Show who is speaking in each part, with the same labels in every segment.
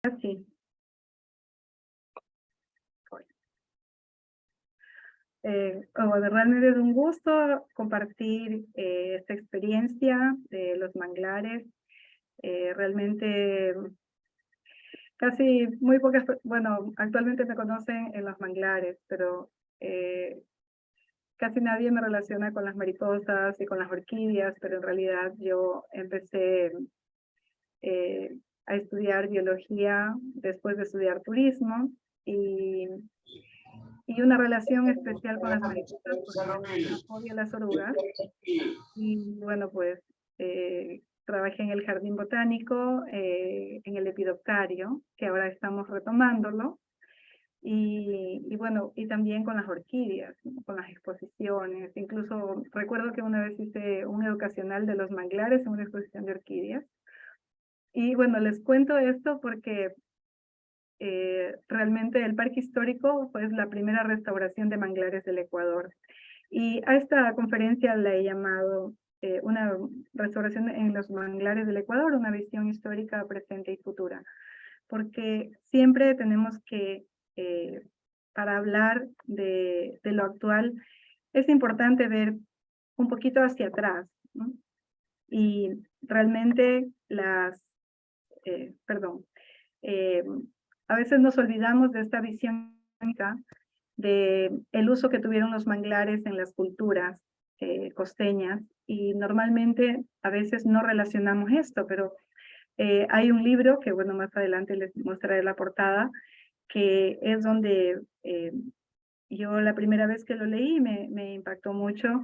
Speaker 1: Sí. Bueno, realmente es un gusto compartir esta experiencia de los manglares. Realmente casi muy pocas, bueno, actualmente me conocen en los manglares, pero eh, casi nadie me relaciona con las mariposas y con las orquídeas, pero en realidad yo empecé eh, a estudiar biología después de estudiar turismo y una relación especial con las mariposas porque odio las orugas. Y bueno, pues trabajé en el jardín botánico, en el lepidoptario, que ahora estamos retomándolo. Y bueno, y también con las orquídeas, ¿no? Con las exposiciones. Incluso recuerdo que una vez hice un educacional de los manglares en una exposición de orquídeas. Y bueno, les cuento esto porque realmente el parque histórico fue la primera restauración de manglares del Ecuador. Y a esta conferencia la he llamado una restauración en los manglares del Ecuador, una visión histórica, presente y futura. Porque siempre tenemos que, para hablar de lo actual, es importante ver un poquito hacia atrás, ¿no? Y realmente perdón, eh, a veces nos olvidamos de esta visión de el uso que tuvieron los manglares en las culturas costeñas, y normalmente a veces no relacionamos esto, pero hay un libro que, bueno, más adelante les mostraré la portada, que es donde yo la primera vez que lo leí me impactó mucho,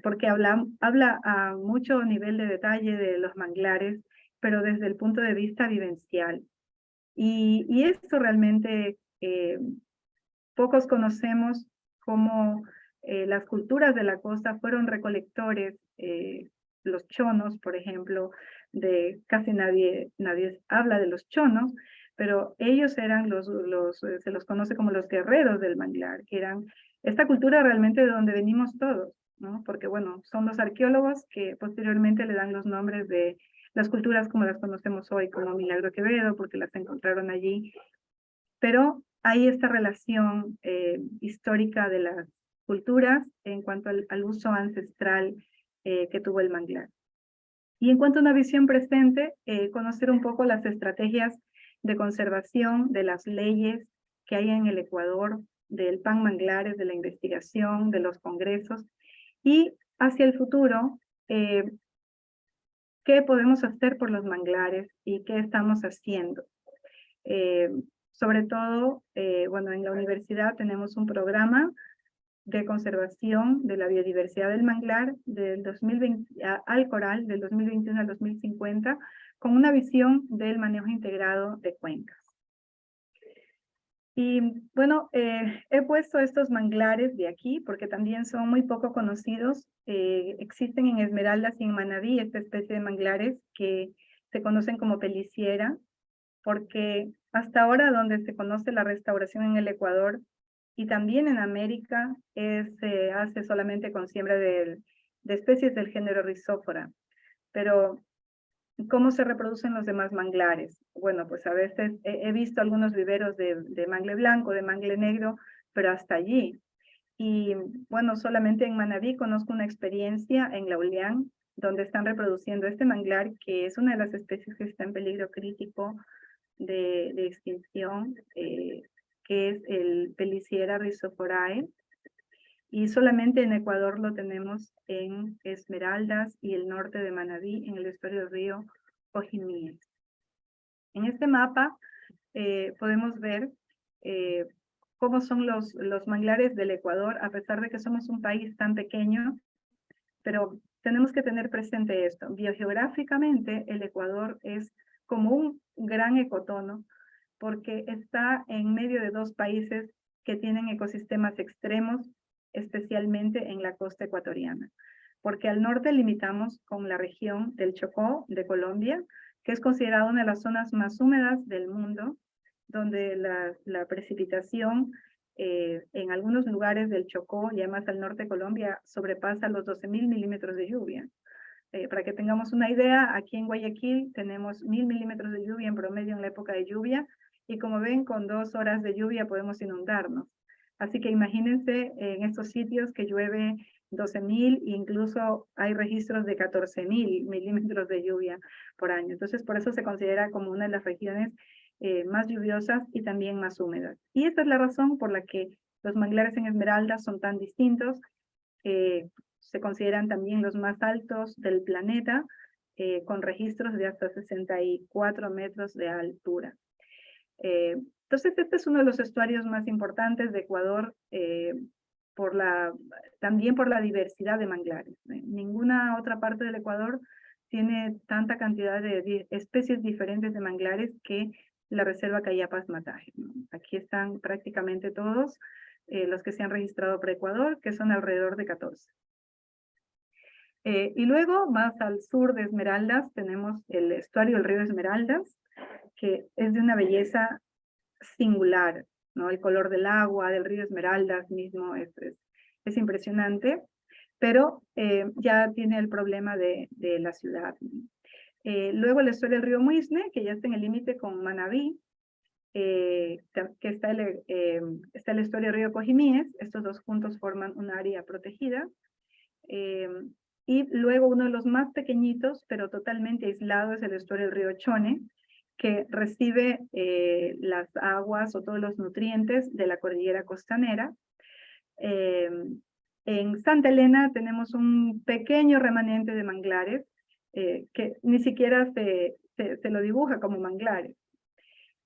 Speaker 1: porque habla a mucho nivel de detalle de los manglares, pero desde el punto de vista vivencial. Y esto realmente pocos conocemos cómo las culturas de la costa fueron recolectores, los chonos, por ejemplo, casi nadie habla de los chonos, pero ellos eran se los conoce como los guerreros del manglar, que eran esta cultura realmente de donde venimos todos, ¿no? Porque bueno, son los arqueólogos que posteriormente le dan los nombres de las culturas como las conocemos hoy, como Milagro Quevedo, porque las encontraron allí, pero hay esta relación histórica de las culturas en cuanto al uso ancestral que tuvo el manglar. Y en cuanto a una visión presente, conocer un poco las estrategias de conservación de las leyes que hay en el Ecuador, del PAN Manglares, de la investigación, de los congresos, y hacia el futuro, qué podemos hacer por los manglares y qué estamos haciendo. Eh, Sobre todo, bueno, en la universidad tenemos un programa de conservación de la biodiversidad del manglar del 2020 al coral, del 2021 al 2050, con una visión del manejo integrado de cuencas. Y bueno, he puesto estos manglares de aquí porque también son muy poco conocidos. Existen en Esmeraldas y en Manabí esta especie de manglares que se conocen como peliciera, porque hasta ahora donde se conoce la restauración en el Ecuador y también en América se hace solamente con siembra de especies del género Rhizopora. Pero ¿cómo se reproducen los demás manglares? Bueno, pues a veces he visto algunos viveros de mangle blanco, de mangle negro, pero hasta allí. Y bueno, solamente en Manabí conozco una experiencia en La Ulián, donde están reproduciendo este manglar, que es una de las especies que está en peligro crítico de extinción, que es el Peliciera rhizophoriae, y solamente en Ecuador lo tenemos en Esmeraldas y el norte de Manabí, en el estuario del río Ojimíes. En este mapa podemos ver cómo son los manglares del Ecuador, a pesar de que somos un país tan pequeño, pero tenemos que tener presente esto. Biogeográficamente, el Ecuador es como un gran ecotono, porque está en medio de dos países que tienen ecosistemas extremos, especialmente en la costa ecuatoriana. Porque al norte limitamos con la región del Chocó de Colombia, que es considerada una de las zonas más húmedas del mundo, donde la precipitación en algunos lugares del Chocó y además al norte de Colombia sobrepasa los 12.000 milímetros de lluvia. para que tengamos una idea, aquí en Guayaquil tenemos 1000 milímetros de lluvia en promedio en la época de lluvia, y como ven, con 2 horas de lluvia podemos inundarnos. Así que imagínense en estos sitios que llueve 12.000, incluso hay registros de 14.000 milímetros de lluvia por año. Entonces, por eso se considera como una de las regiones más lluviosas y también más húmedas. Y esta es la razón por la que los manglares en Esmeraldas son tan distintos. Se consideran también los más altos del planeta, con registros de hasta 64 metros de altura. Entonces, este es uno de los estuarios más importantes de Ecuador, también por la diversidad de manglares. Ninguna otra parte del Ecuador tiene tanta cantidad de especies diferentes de manglares que la reserva Cayapas-Mataje, ¿no? Aquí están prácticamente todos los que se han registrado por Ecuador, que son alrededor de 14. Y luego, más al sur de Esmeraldas, tenemos el estuario del río Esmeraldas, que es de una belleza singular, ¿no? El color del agua, del río Esmeraldas mismo es impresionante, pero ya tiene el problema de la ciudad. Luego el estuario del río Muisne, que ya está en el límite con Manabí, que está el estuario del río Cojimíes. Estos dos juntos forman un área protegida. Y luego uno de los más pequeñitos, pero totalmente aislado, es el estuario del río Chone, que recibe las aguas o todos los nutrientes de la cordillera costanera. En Santa Elena tenemos un pequeño remanente de manglares, que ni siquiera se lo dibuja como manglares.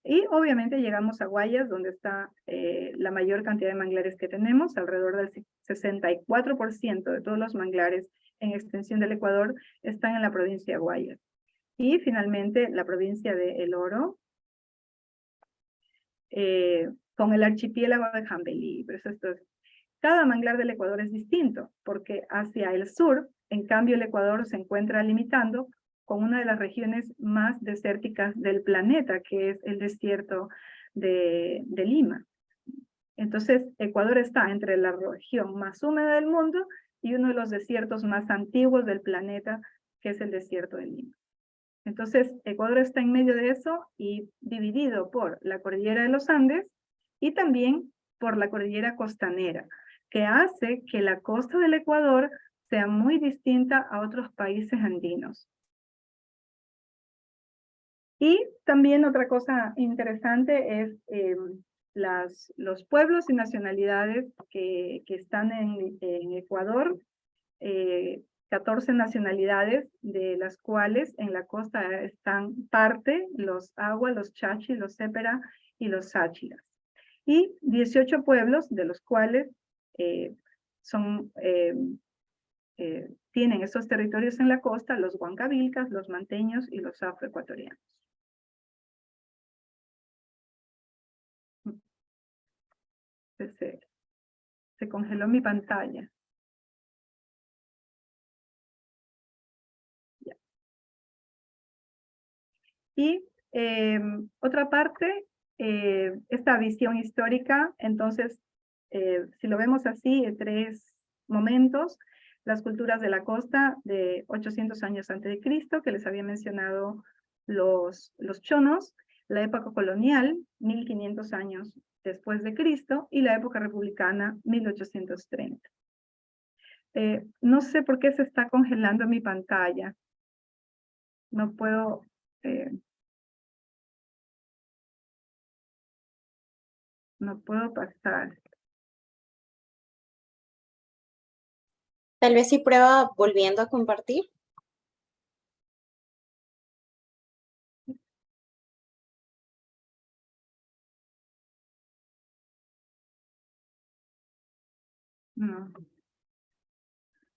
Speaker 1: Y obviamente llegamos a Guayas, donde está la mayor cantidad de manglares que tenemos. Alrededor del 64% de todos los manglares en extensión del Ecuador están en la provincia de Guayas. Y finalmente la provincia de El Oro, con el archipiélago de Jambelí. Cada manglar del Ecuador es distinto, porque hacia el sur, en cambio, el Ecuador se encuentra limitando con una de las regiones más desérticas del planeta, que es el desierto de Lima. Entonces, Ecuador está entre la región más húmeda del mundo y uno de los desiertos más antiguos del planeta, que es el desierto de Lima. Entonces, Ecuador está en medio de eso y dividido por la cordillera de los Andes y también por la cordillera costanera, que hace que la costa del Ecuador sea muy distinta a otros países andinos. Y también otra cosa interesante es los pueblos y nacionalidades que están en Ecuador, 14 nacionalidades, de las cuales en la costa están parte, los Agua, los Chachi, los Sépera y los Sáchiras. Y 18 pueblos, de los cuales tienen esos territorios en la costa, los huancavilcas, los manteños y los afroecuatorianos. Se congeló mi pantalla. Ya. Y otra parte, esta visión histórica, entonces, si lo vemos así, en 3 momentos: las culturas de la costa de 800 años antes de Cristo, que les había mencionado los chonos, la época colonial, 1500 años después de Cristo, y la época republicana, 1830. No sé por qué se está congelando mi pantalla. No puedo... no puedo pasar.
Speaker 2: Tal vez si prueba volviendo a compartir.
Speaker 1: No.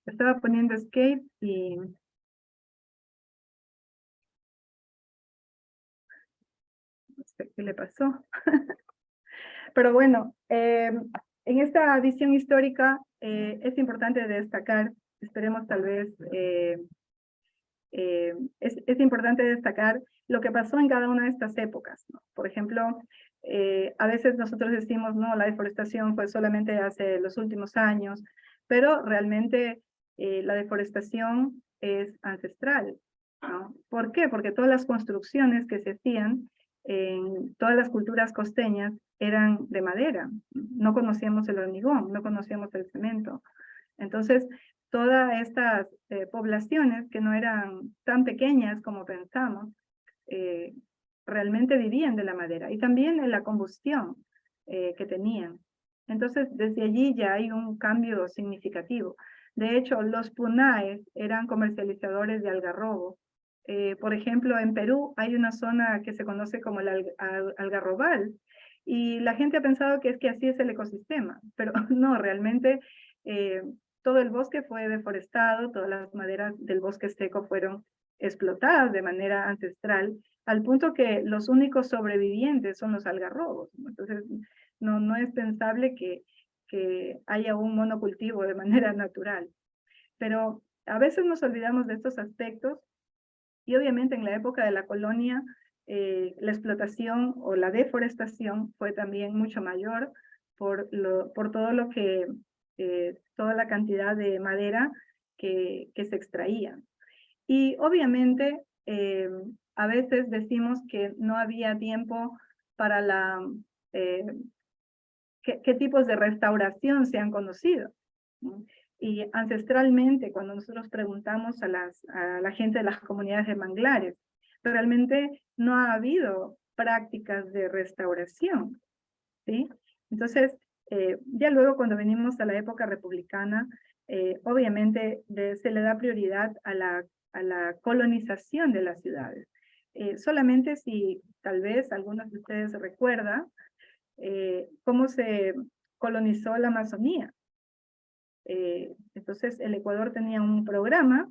Speaker 1: Estaba poniendo escape y... no sé qué le pasó. Pero bueno, en esta visión histórica es importante destacar, esperemos tal vez, es importante destacar lo que pasó en cada una de estas épocas, ¿no? Por ejemplo, a veces nosotros decimos, no, la deforestación fue solamente hace los últimos años, pero realmente la deforestación es ancestral, ¿no? ¿Por qué? Porque todas las construcciones que se hacían en todas las culturas costeñas eran de madera. No conocíamos el hormigón, no conocíamos el cemento. Entonces, todas estas poblaciones que no eran tan pequeñas como pensamos, realmente vivían de la madera y también de la combustión que tenían. Entonces, desde allí ya hay un cambio significativo. De hecho, los punaes eran comercializadores de algarrobo. Por ejemplo, en Perú hay una zona que se conoce como el algarrobal, y la gente ha pensado que es que así es el ecosistema, pero no, realmente todo el bosque fue deforestado, todas las maderas del bosque seco fueron explotadas de manera ancestral, al punto que los únicos sobrevivientes son los algarrobos. Entonces, no es pensable que haya un monocultivo de manera natural. Pero a veces nos olvidamos de estos aspectos y obviamente en la época de la colonia la explotación o la deforestación fue también mucho mayor por todo lo que, toda la cantidad de madera que se extraía. Y obviamente a veces decimos que no había tiempo para eh, qué tipos de restauración se han conocido, ¿no? Y ancestralmente, cuando nosotros preguntamos a la gente de las comunidades de manglares, realmente no ha habido prácticas de restauración, ¿sí? Entonces, ya luego cuando venimos a la época republicana, obviamente se le da prioridad a la colonización de las ciudades. Solamente si tal vez algunos de ustedes recuerdan cómo se colonizó la Amazonía. Entonces, el Ecuador tenía un programa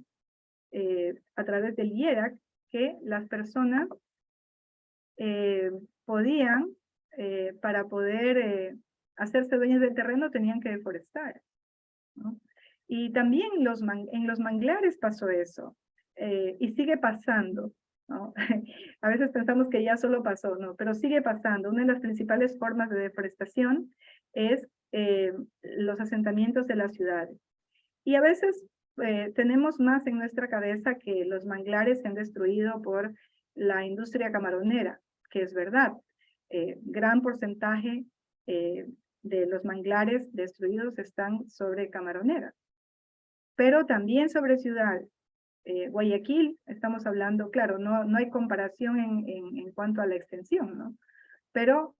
Speaker 1: a través del IERAC que las personas podían, para poder hacerse dueñas del terreno, tenían que deforestar, ¿no? Y también en los manglares pasó eso, y sigue pasando, ¿no? A veces pensamos que ya solo pasó, no, pero sigue pasando. Una de las principales formas de deforestación es los asentamientos de las ciudades. Y a veces tenemos más en nuestra cabeza que los manglares se han destruido por la industria camaronera, que es verdad. Gran porcentaje de los manglares destruidos están sobre camaroneras, pero también sobre ciudades. Guayaquil, estamos hablando, claro, no hay comparación en cuanto a la extensión, ¿no? Pero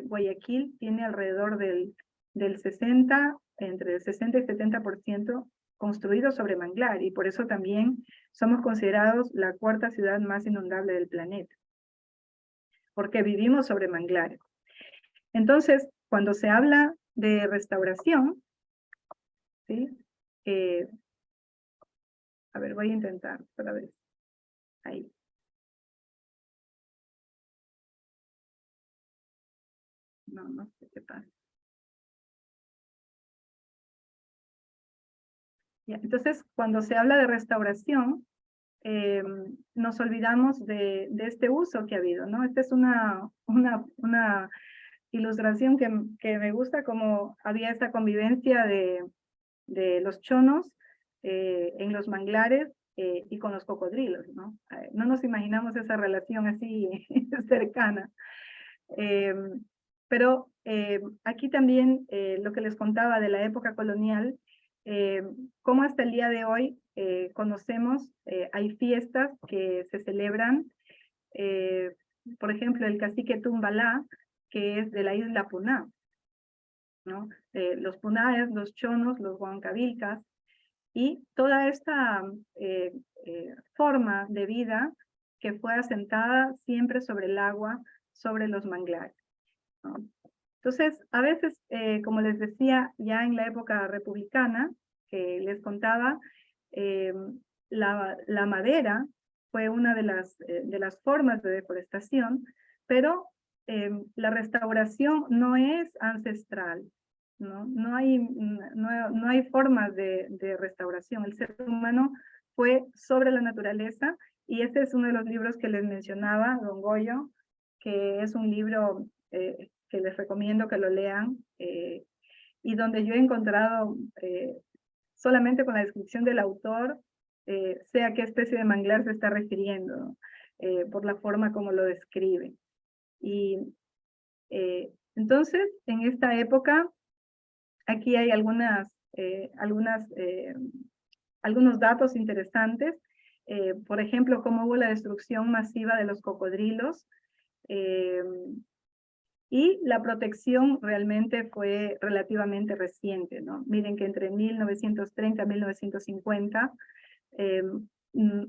Speaker 1: Guayaquil tiene alrededor del 60, entre el 60 y 70% construido sobre manglar, y por eso también somos considerados la cuarta ciudad más inundable del planeta, porque vivimos sobre manglares. Entonces, cuando se habla de restauración, ¿sí? A ver, voy a intentar otra vez. Ahí. No sé qué pasa. Ya, entonces, cuando se habla de restauración, nos olvidamos de este uso que ha habido, ¿no? Esta es una ilustración que me gusta, como había esta convivencia de los chonos en los manglares y con los cocodrilos, ¿no? No nos imaginamos esa relación así cercana. Pero aquí también lo que les contaba de la época colonial, cómo hasta el día de hoy conocemos, hay fiestas que se celebran, eh, por ejemplo, el cacique Tumbalá, que es de la isla Puná, ¿no? Los punaes, los chonos, los huancavilcas, y toda esta forma de vida que fue asentada siempre sobre el agua, sobre los manglares, ¿no? Entonces, a veces, como les decía, ya en la época republicana, que les contaba, eh, la madera fue una de las formas de deforestación, pero la restauración no es ancestral, ¿no? No hay formas de restauración. El ser humano fue sobre la naturaleza, y este es uno de los libros que les mencionaba, Don Goyo, que es un libro que les recomiendo que lo lean, y donde yo he encontrado, solamente con la descripción del autor, sé a qué especie de manglar se está refiriendo, ¿no? Por la forma como lo describe. Y entonces, en esta época, aquí hay algunos datos interesantes. Por ejemplo, cómo hubo la destrucción masiva de los cocodrilos. Y la protección realmente fue relativamente reciente, ¿no? Miren que entre 1930 y 1950,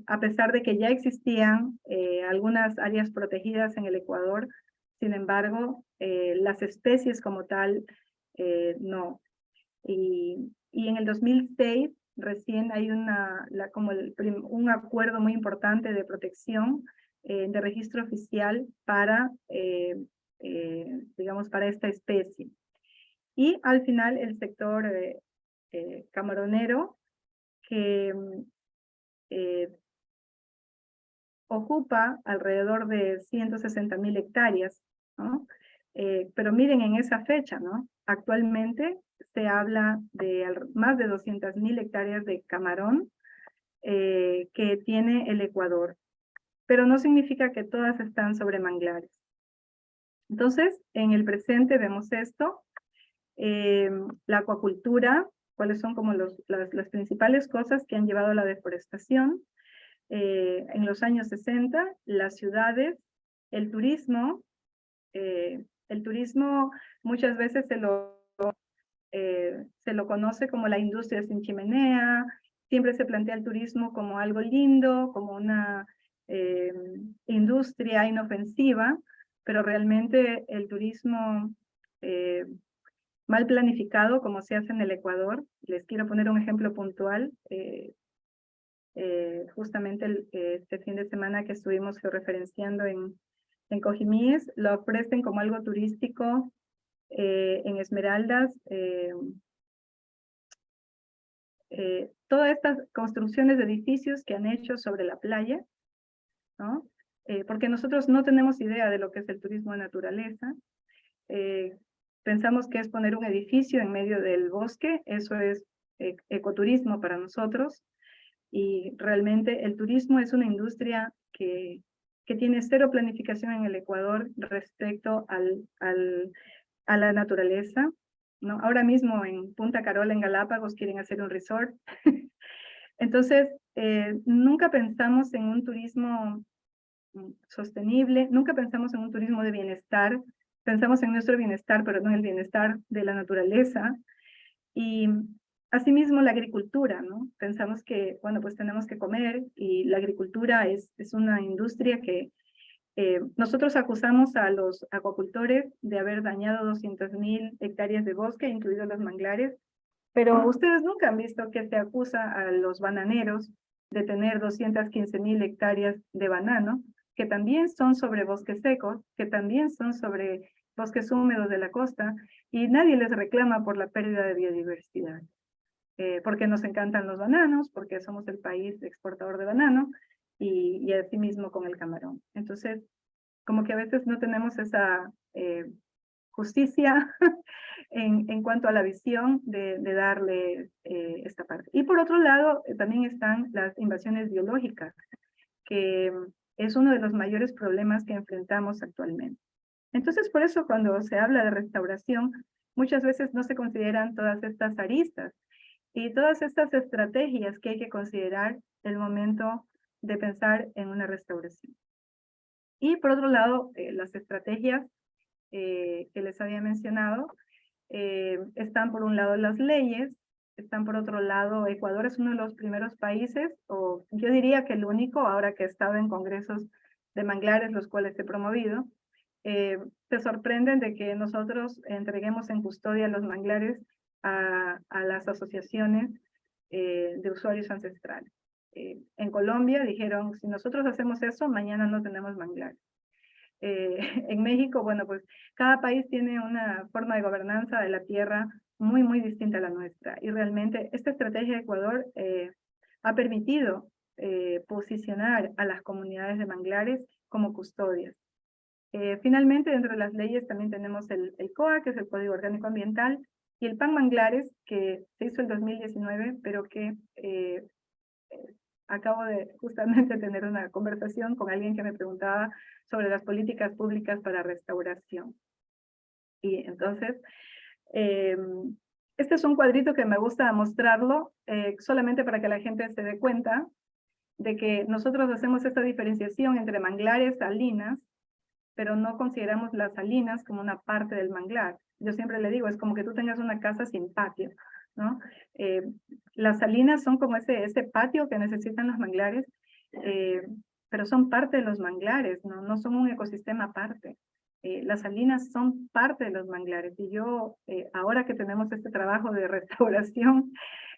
Speaker 1: a pesar de que ya existían algunas áreas protegidas en el Ecuador, sin embargo, las especies como tal, no. Y en el 2006 recién hay un acuerdo muy importante de protección de registro oficial para, digamos, para esta especie. Y al final el sector camaronero, que ocupa alrededor de 160.000 hectáreas, ¿no? Pero miren en esa fecha, ¿no? Actualmente se habla de más de 200.000 hectáreas de camarón que tiene el Ecuador, pero no significa que todas están sobre manglares. Entonces, en el presente vemos esto, la acuacultura, cuáles son como las principales cosas que han llevado a la deforestación. En los años 60, las ciudades, el turismo muchas veces se lo conoce como la industria sin chimenea, siempre se plantea el turismo como algo lindo, como una industria inofensiva, pero realmente el turismo mal planificado, como se hace en el Ecuador, les quiero poner un ejemplo puntual, justamente este fin de semana que estuvimos georreferenciando en Cojimíes, lo ofrecen como algo turístico en Esmeraldas. Todas estas construcciones de edificios que han hecho sobre la playa, ¿no? Porque nosotros no tenemos idea de lo que es el turismo de naturaleza. Pensamos que es poner un edificio en medio del bosque, eso es ecoturismo para nosotros. Y realmente el turismo es una industria que tiene cero planificación en el Ecuador respecto a la naturaleza, ¿no? Ahora mismo en Punta Carola, en Galápagos, quieren hacer un resort. Entonces, nunca pensamos en un turismo sostenible, nunca pensamos en un turismo de bienestar, pensamos en nuestro bienestar, pero no en el bienestar de la naturaleza. Y asimismo la agricultura, ¿no? Pensamos que, bueno, pues tenemos que comer y la agricultura es una industria que nosotros acusamos a los acuacultores de haber dañado 200.000 hectáreas de bosque, incluidos los manglares, pero ustedes nunca han visto que se acusa a los bananeros de tener 215.000 hectáreas de banano, que también son sobre bosques secos, que también son sobre bosques húmedos de la costa, y nadie les reclama por la pérdida de biodiversidad. Porque nos encantan los bananos, porque somos el país exportador de banano, y así mismo con el camarón. Entonces, como que a veces no tenemos esa justicia en cuanto a la visión de darle esta parte. Y por otro lado, también están las invasiones biológicas, que es uno de los mayores problemas que enfrentamos actualmente. Entonces, por eso cuando se habla de restauración, muchas veces no se consideran todas estas aristas y todas estas estrategias que hay que considerar en el momento de pensar en una restauración. Y por otro lado, las estrategias que les había mencionado, están por un lado las leyes, están por otro lado, Ecuador es uno de los primeros países, o yo diría que el único, ahora que he estado en congresos de manglares, los cuales he promovido, se sorprenden de que nosotros entreguemos en custodia los manglares a las asociaciones de usuarios ancestrales. En Colombia dijeron, si nosotros hacemos eso, mañana no tenemos manglares. En México, bueno, pues cada país tiene una forma de gobernanza de la tierra muy, muy distinta a la nuestra. Y realmente esta estrategia de Ecuador ha permitido posicionar a las comunidades de manglares como custodias. Finalmente, dentro de las leyes también tenemos el COA, que es el Código Orgánico Ambiental, y el PAN Manglares, que se hizo en 2019, pero que acabo de justamente tener una conversación con alguien que me preguntaba sobre las políticas públicas para restauración. Y entonces, este es un cuadrito que me gusta mostrarlo solamente para que la gente se dé cuenta de que nosotros hacemos esta diferenciación entre manglares, salinas, pero no consideramos las salinas como una parte del manglar. Yo siempre le digo, es como que tú tengas una casa sin patio, ¿no? Las salinas son como ese patio que necesitan los manglares, pero son parte de los manglares, ¿no? No son un ecosistema aparte. Las salinas son parte de los manglares y yo, ahora que tenemos este trabajo de restauración,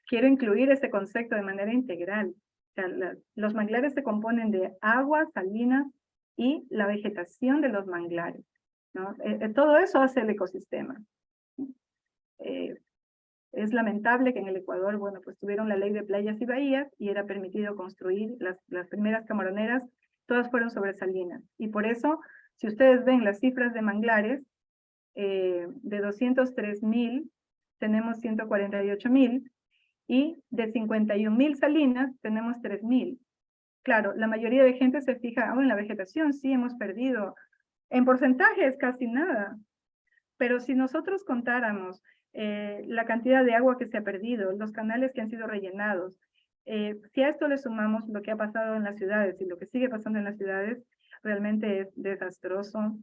Speaker 1: quiero incluir ese concepto de manera integral. O sea, los manglares se componen de agua, salinas y la vegetación de los manglares, ¿no? Todo eso hace el ecosistema. Es lamentable que en el Ecuador, bueno, pues tuvieron la ley de playas y bahías y era permitido construir las primeras camaroneras, todas fueron sobre salinas. Y por eso, si ustedes ven las cifras de manglares, de 203.000, tenemos 148.000, y de 51.000 salinas, tenemos 3.000. Claro, la mayoría de gente se fija, en la vegetación sí hemos perdido. En porcentaje es casi nada. Pero si nosotros contáramos la cantidad de agua que se ha perdido, los canales que han sido rellenados, si a esto le sumamos lo que ha pasado en las ciudades y lo que sigue pasando en las ciudades, realmente es desastroso,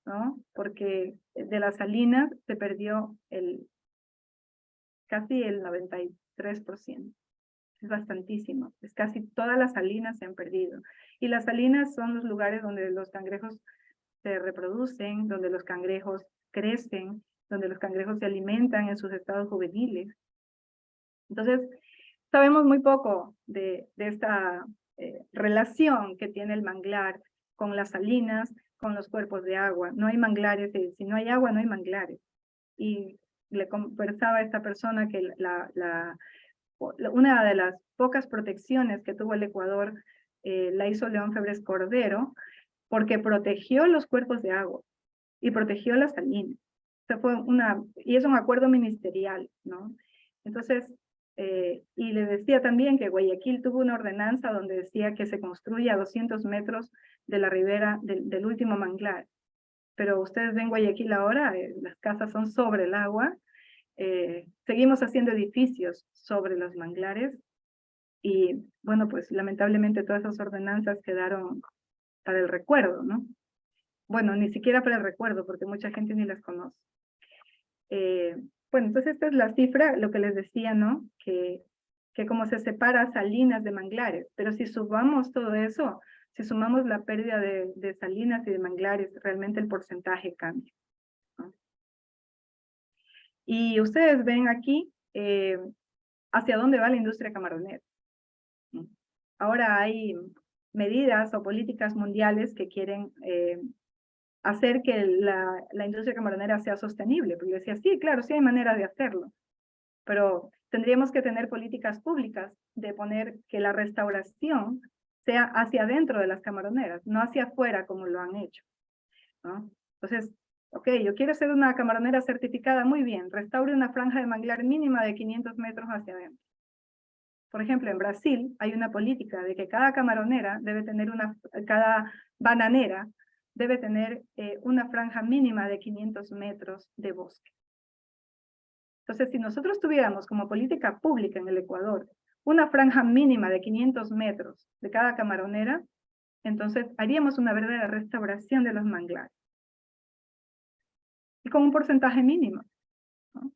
Speaker 1: ¿no? Porque de las salinas se perdió casi el 93%. Es bastantísimo, es casi todas las salinas se han perdido. Y las salinas son los lugares donde los cangrejos se reproducen, donde los cangrejos crecen, donde los cangrejos se alimentan en sus estados juveniles. Entonces, sabemos muy poco de esta relación que tiene el manglar con las salinas, con los cuerpos de agua. No hay manglares, si no hay agua, no hay manglares. Y le conversaba a esta persona que una de las pocas protecciones que tuvo el Ecuador la hizo León Febres Cordero, porque protegió los cuerpos de agua y protegió las salinas. O sea, y es un acuerdo ministerial, ¿no? Entonces, y le decía también que Guayaquil tuvo una ordenanza donde decía que se construya a 200 metros de la ribera del último manglar. Pero ustedes ven Guayaquil ahora, las casas son sobre el agua, seguimos haciendo edificios sobre los manglares y, bueno, pues lamentablemente todas esas ordenanzas quedaron para el recuerdo, ¿no? Bueno, ni siquiera para el recuerdo, porque mucha gente ni las conoce. Bueno, entonces esta es la cifra, lo que les decía, ¿no? Que como se separa salinas de manglares, pero si sumamos todo eso, si sumamos la pérdida de salinas y de manglares, realmente el porcentaje cambia, ¿no? Y ustedes ven aquí hacia dónde va la industria camaronera. Ahora hay medidas o políticas mundiales que quieren hacer que la industria camaronera sea sostenible. Porque yo decía, sí, claro, sí hay manera de hacerlo, pero tendríamos que tener políticas públicas de poner que la restauración sea hacia adentro de las camaroneras, no hacia afuera como lo han hecho, ¿no? Entonces, ok, yo quiero ser una camaronera certificada, muy bien, restaure una franja de manglar mínima de 500 metros hacia adentro. Por ejemplo, en Brasil hay una política de que cada camaronera debe tener cada bananera debe tener una franja mínima de 500 metros de bosque. Entonces, si nosotros tuviéramos como política pública en el Ecuador una franja mínima de 500 metros de cada camaronera, entonces haríamos una verdadera restauración de los manglares. Y con un porcentaje mínimo, ¿no?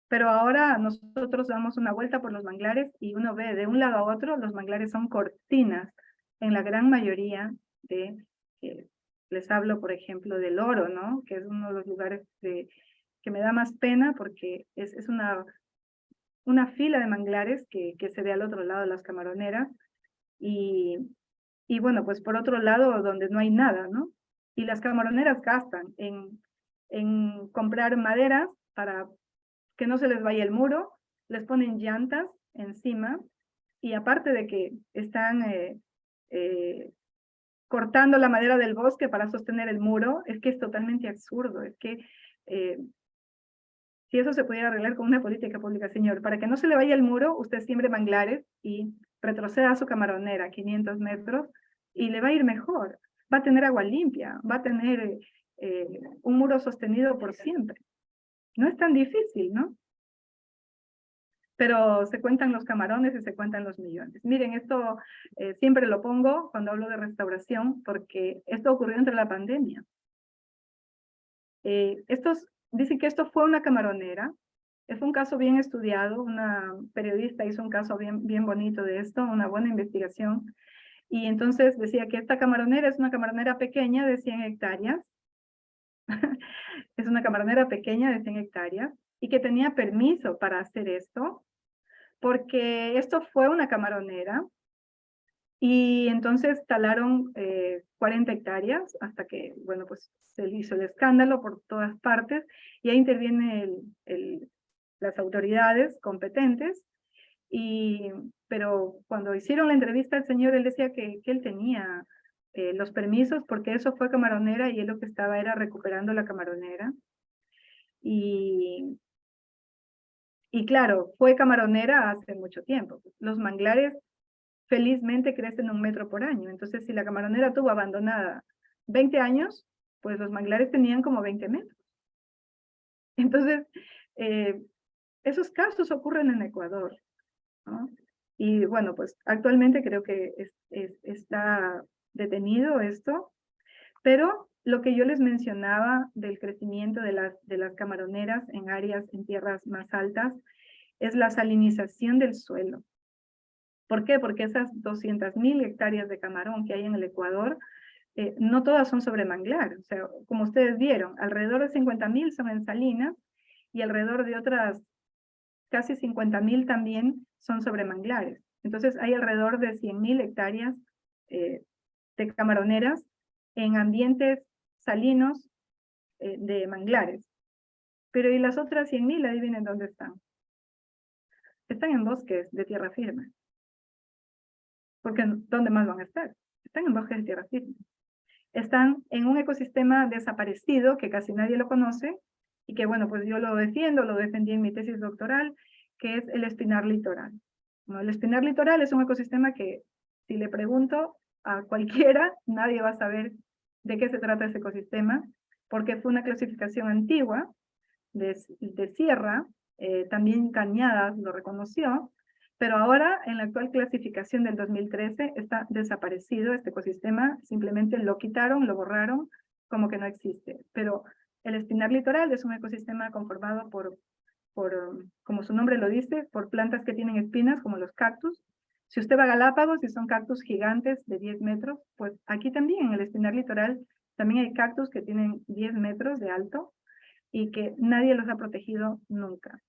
Speaker 1: Pero ahora nosotros damos una vuelta por los manglares y uno ve de un lado a otro, los manglares son cortinas en la gran mayoría de, les hablo por ejemplo del Oro, ¿no? Que es uno de los lugares que me da más pena porque es una fila de manglares que se ve al otro lado de las camaroneras y bueno, pues por otro lado donde no hay nada, ¿no? Y las camaroneras gastan en comprar maderas para que no se les vaya el muro, les ponen llantas encima y aparte de que están cortando la madera del bosque para sostener el muro, es que es totalmente absurdo, es que si eso se pudiera arreglar con una política pública, señor, para que no se le vaya el muro, usted siembre manglares y retroceda a su camaronera 500 metros y le va a ir mejor. Va a tener agua limpia, va a tener un muro sostenido por siempre. No es tan difícil, ¿no? Pero se cuentan los camarones y se cuentan los millones. Miren, esto siempre lo pongo cuando hablo de restauración, porque esto ocurrió entre la pandemia. Dicen que esto fue una camaronera, es un caso bien estudiado, una periodista hizo un caso bien bonito de esto, una buena investigación, y entonces decía que esta camaronera es una camaronera pequeña de 100 hectáreas, es una camaronera pequeña de 100 hectáreas, y que tenía permiso para hacer esto, porque esto fue una camaronera, y entonces talaron 40 hectáreas hasta que, bueno, pues se hizo el escándalo por todas partes, y ahí intervienen las autoridades competentes, pero cuando hicieron la entrevista al señor, él decía que él tenía los permisos porque eso fue camaronera y él lo que estaba era recuperando la camaronera. Y claro, fue camaronera hace mucho tiempo. Los manglares felizmente crecen 1 metro por año. Entonces, si la camaronera tuvo abandonada 20 años, pues los manglares tenían como 20 metros. Entonces, esos casos ocurren en Ecuador, ¿no? Y bueno, pues actualmente creo que está detenido esto, pero lo que yo les mencionaba del crecimiento de las camaroneras en áreas, en tierras más altas, es la salinización del suelo. ¿Por qué? Porque esas 200.000 hectáreas de camarón que hay en el Ecuador, no todas son sobre manglar. O sea, como ustedes vieron, alrededor de 50.000 son en salinas y alrededor de otras casi 50.000 también son sobre manglares. Entonces hay alrededor de 100.000 hectáreas de camaroneras en ambientes salinos de manglares. Pero ¿y las otras 100.000? Adivinen dónde están. Están en bosques de tierra firme. Porque ¿dónde más van a estar? Están en bosques de tierra firme. Están en un ecosistema desaparecido que casi nadie lo conoce y que, bueno, pues yo lo defiendo, lo defendí en mi tesis doctoral, que es el espinar litoral. ¿No? El espinar litoral es un ecosistema que, si le pregunto a cualquiera, nadie va a saber de qué se trata ese ecosistema, porque fue una clasificación antigua de sierra, también Cañadas lo reconoció, pero ahora en la actual clasificación del 2013 está desaparecido este ecosistema, simplemente lo quitaron, lo borraron, como que no existe. Pero el espinar litoral es un ecosistema conformado por, como su nombre lo dice, por plantas que tienen espinas, como los cactus. Si usted va a Galápagos y son cactus gigantes de 10 metros, pues aquí también en el espinar litoral también hay cactus que tienen 10 metros de alto y que nadie los ha protegido nunca.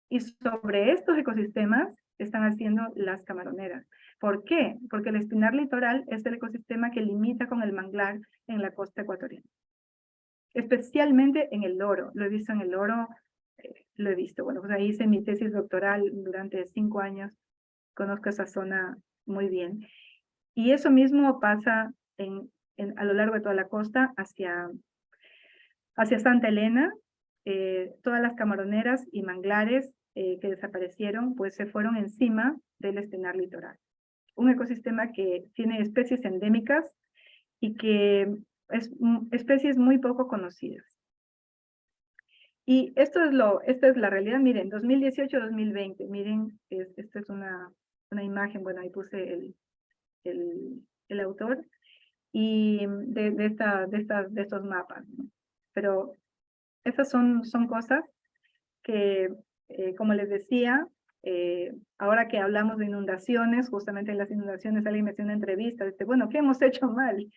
Speaker 1: Y sobre estos ecosistemas están haciendo las camaroneras. ¿Por qué? Porque el espinar litoral es el ecosistema que limita con el manglar en la costa ecuatoriana. Especialmente en el Oro. Lo he visto en el Oro, lo he visto. Bueno, pues ahí hice mi tesis doctoral durante 5 años. Conozco esa zona muy bien. Y eso mismo pasa a lo largo de toda la costa hacia Santa Elena. Todas las camaroneras y manglares que desaparecieron, pues se fueron encima del espinar litoral. Un ecosistema que tiene especies endémicas y que es especies muy poco conocidas. Y esta es la realidad. Miren, 2018-2020, miren, esta es una imagen, bueno, ahí puse el autor, y de estos mapas, ¿no? Pero esas son cosas que, como les decía, ahora que hablamos de inundaciones, justamente en las inundaciones alguien me hacía una entrevista, dice, bueno, ¿qué hemos hecho mal?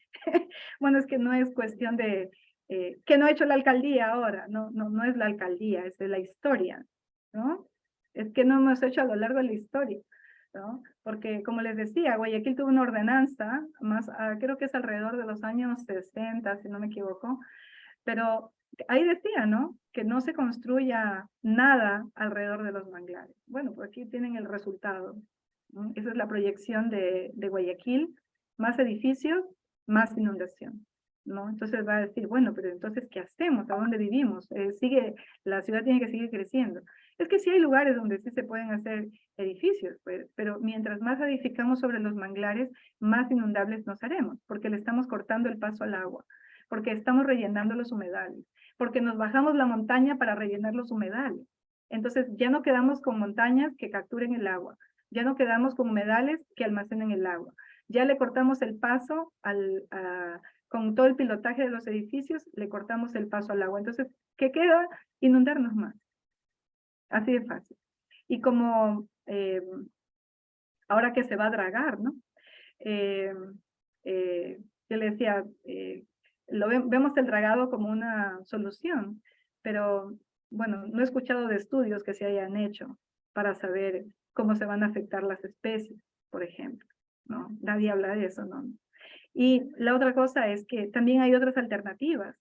Speaker 1: Bueno, es que no es cuestión de, ¿qué no ha hecho la alcaldía ahora? No es la alcaldía, es de la historia, ¿no? Es que no hemos hecho a lo largo de la historia, ¿no? Porque, como les decía, Guayaquil tuvo una ordenanza, creo que es alrededor de los años 60, si no me equivoco, pero ahí decía, ¿no? Que no se construya nada alrededor de los manglares. Bueno, pues aquí tienen el resultado, ¿no? Esa es la proyección de Guayaquil, más edificios, más inundación, ¿no? Entonces va a decir, bueno, pero entonces, ¿qué hacemos? ¿A dónde vivimos? La ciudad tiene que seguir creciendo. Es que sí hay lugares donde sí se pueden hacer edificios, pues, pero mientras más edificamos sobre los manglares, más inundables nos haremos, porque le estamos cortando el paso al agua, porque estamos rellenando los humedales, porque nos bajamos la montaña para rellenar los humedales. Entonces ya no quedamos con montañas que capturen el agua, ya no quedamos con humedales que almacenen el agua. Ya le cortamos el paso con todo el pilotaje de los edificios, le cortamos el paso al agua. Entonces, ¿qué queda? Inundarnos más. Así de fácil. Y como ahora que se va a dragar, ¿no? Yo le decía, vemos el dragado como una solución, pero bueno, no he escuchado de estudios que se hayan hecho para saber cómo se van a afectar las especies, por ejemplo, ¿no? Nadie habla de eso, ¿no? Y la otra cosa es que también hay otras alternativas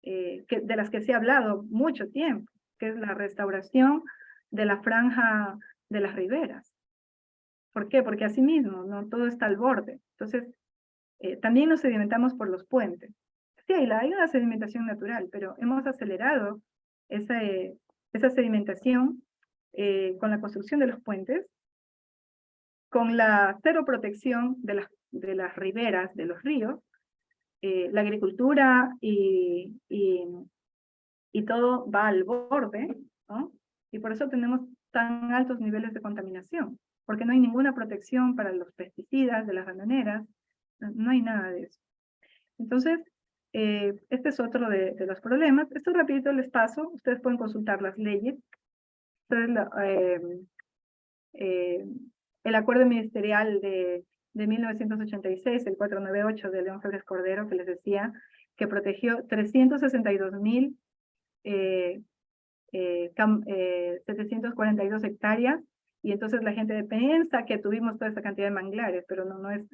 Speaker 1: de las que se ha hablado mucho tiempo, que es la restauración de la franja de las riberas. ¿Por qué? Porque así mismo, ¿no? Todo está al borde. Entonces, también nos sedimentamos por los puentes. Sí, hay una sedimentación natural, pero hemos acelerado esa sedimentación con la construcción de los puentes, con la cero protección de las riberas de los ríos, la agricultura y todo va al borde, ¿no? Y por eso tenemos tan altos niveles de contaminación, porque no hay ninguna protección para los pesticidas de las bananeras, no hay nada de eso. Entonces, este es otro de los problemas. Esto rapidito les paso, ustedes pueden consultar las leyes. Entonces, el acuerdo ministerial de 1986, el 498 de León Febres Cordero, que les decía, que protegió 362.000 742 hectáreas, y entonces la gente piensa que tuvimos toda esa cantidad de manglares, pero no es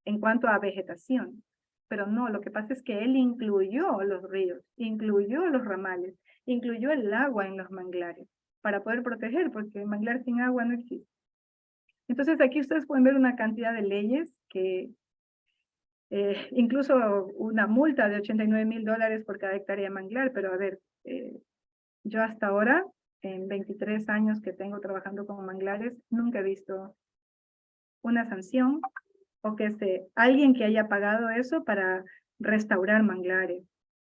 Speaker 1: en cuanto a vegetación. Pero no, lo que pasa es que él incluyó los ríos, incluyó los ramales, incluyó el agua en los manglares, para poder proteger, porque el manglar sin agua no existe. Entonces aquí ustedes pueden ver una cantidad de leyes que incluso una multa de $89.000 por cada hectárea de manglar, pero a ver, yo hasta ahora, en 23 años que tengo trabajando con manglares, nunca he visto una sanción o alguien que haya pagado eso para restaurar manglares,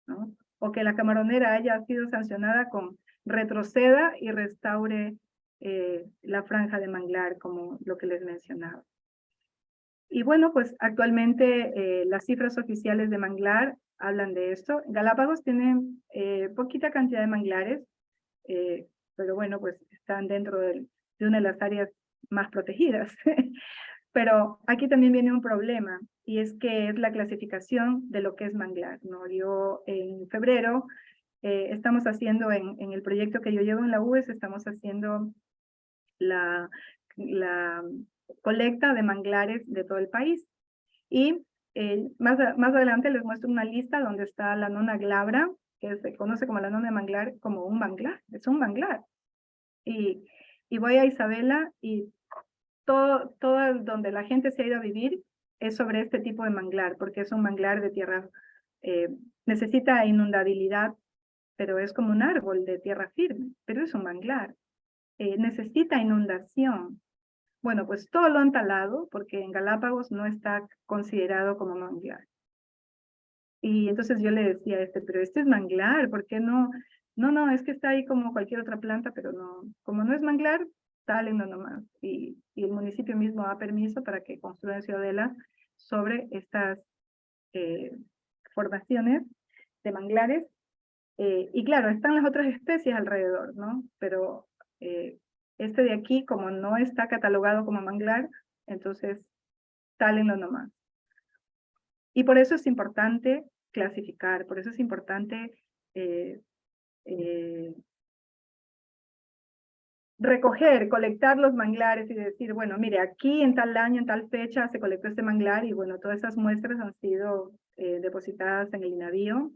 Speaker 1: ¿no? O que la camaronera haya sido sancionada con retroceda y restaure la franja de manglar, como lo que les mencionaba. Y bueno, pues actualmente las cifras oficiales de manglar hablan de esto. Galápagos tiene poquita cantidad de manglares, pero bueno, pues están dentro de una de las áreas más protegidas. Pero aquí también viene un problema, y es que es la clasificación de lo que es manglar, ¿no? Yo en febrero estamos haciendo, en el proyecto que yo llevo en la UES, estamos haciendo la colecta de manglares de todo el país. Y más adelante les muestro una lista donde está la nona glabra, que se conoce como la nona de manglar, como un manglar, es un manglar. Y voy a Isabela y todo donde la gente se ha ido a vivir es sobre este tipo de manglar, porque es un manglar de tierra, necesita inundabilidad, pero es como un árbol de tierra firme, pero es un manglar. Necesita inundación. Bueno, pues todo lo han talado porque en Galápagos no está considerado como manglar. Y entonces yo le decía a pero este es manglar, ¿por qué no? No, es que está ahí como cualquier otra planta, pero no, como no es manglar, tálenlo nomás. Y el municipio mismo da permiso para que construyan ciudadelas sobre estas formaciones de manglares. Y claro, están las otras especies alrededor, ¿no? Pero este de aquí, como no está catalogado como manglar, entonces tálenlo nomás. Y por eso es importante clasificar, por eso es importante recoger, colectar los manglares y decir, bueno, mire, aquí en tal año, en tal fecha se colectó este manglar y bueno, todas esas muestras han sido depositadas en el INAVIO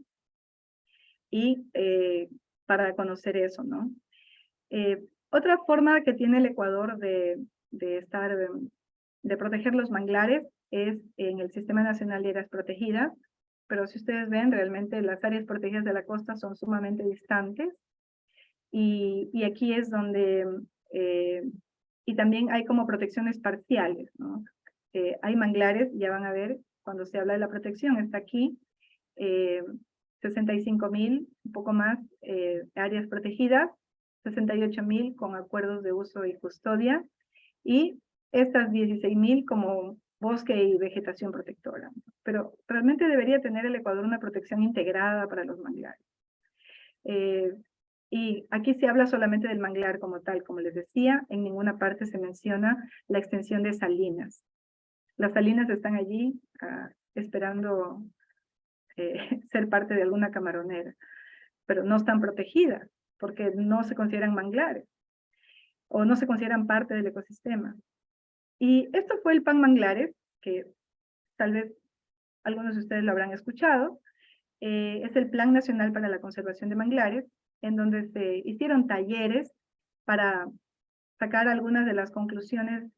Speaker 1: y para conocer eso, ¿no? Otra forma que tiene el Ecuador de proteger los manglares es en el Sistema Nacional de Áreas Protegidas, pero si ustedes ven, realmente las áreas protegidas de la costa son sumamente distantes, y aquí es donde, y también hay como protecciones parciales, ¿no? Hay manglares, ya van a ver, cuando se habla de la protección, está aquí, 65.000, un poco más, áreas protegidas, 68.000 con acuerdos de uso y custodia, y estas 16.000 como bosque y vegetación protectora. Pero realmente debería tener el Ecuador una protección integrada para los manglares. Y aquí se habla solamente del manglar como tal, como les decía, en ninguna parte se menciona la extensión de salinas. Las salinas están allí esperando ser parte de alguna camaronera, pero no están protegidas porque no se consideran manglares o no se consideran parte del ecosistema. Y esto fue el Plan Manglares, que tal vez algunos de ustedes lo habrán escuchado. Es el Plan Nacional para la Conservación de Manglares, en donde se hicieron talleres para sacar algunas de las conclusiones,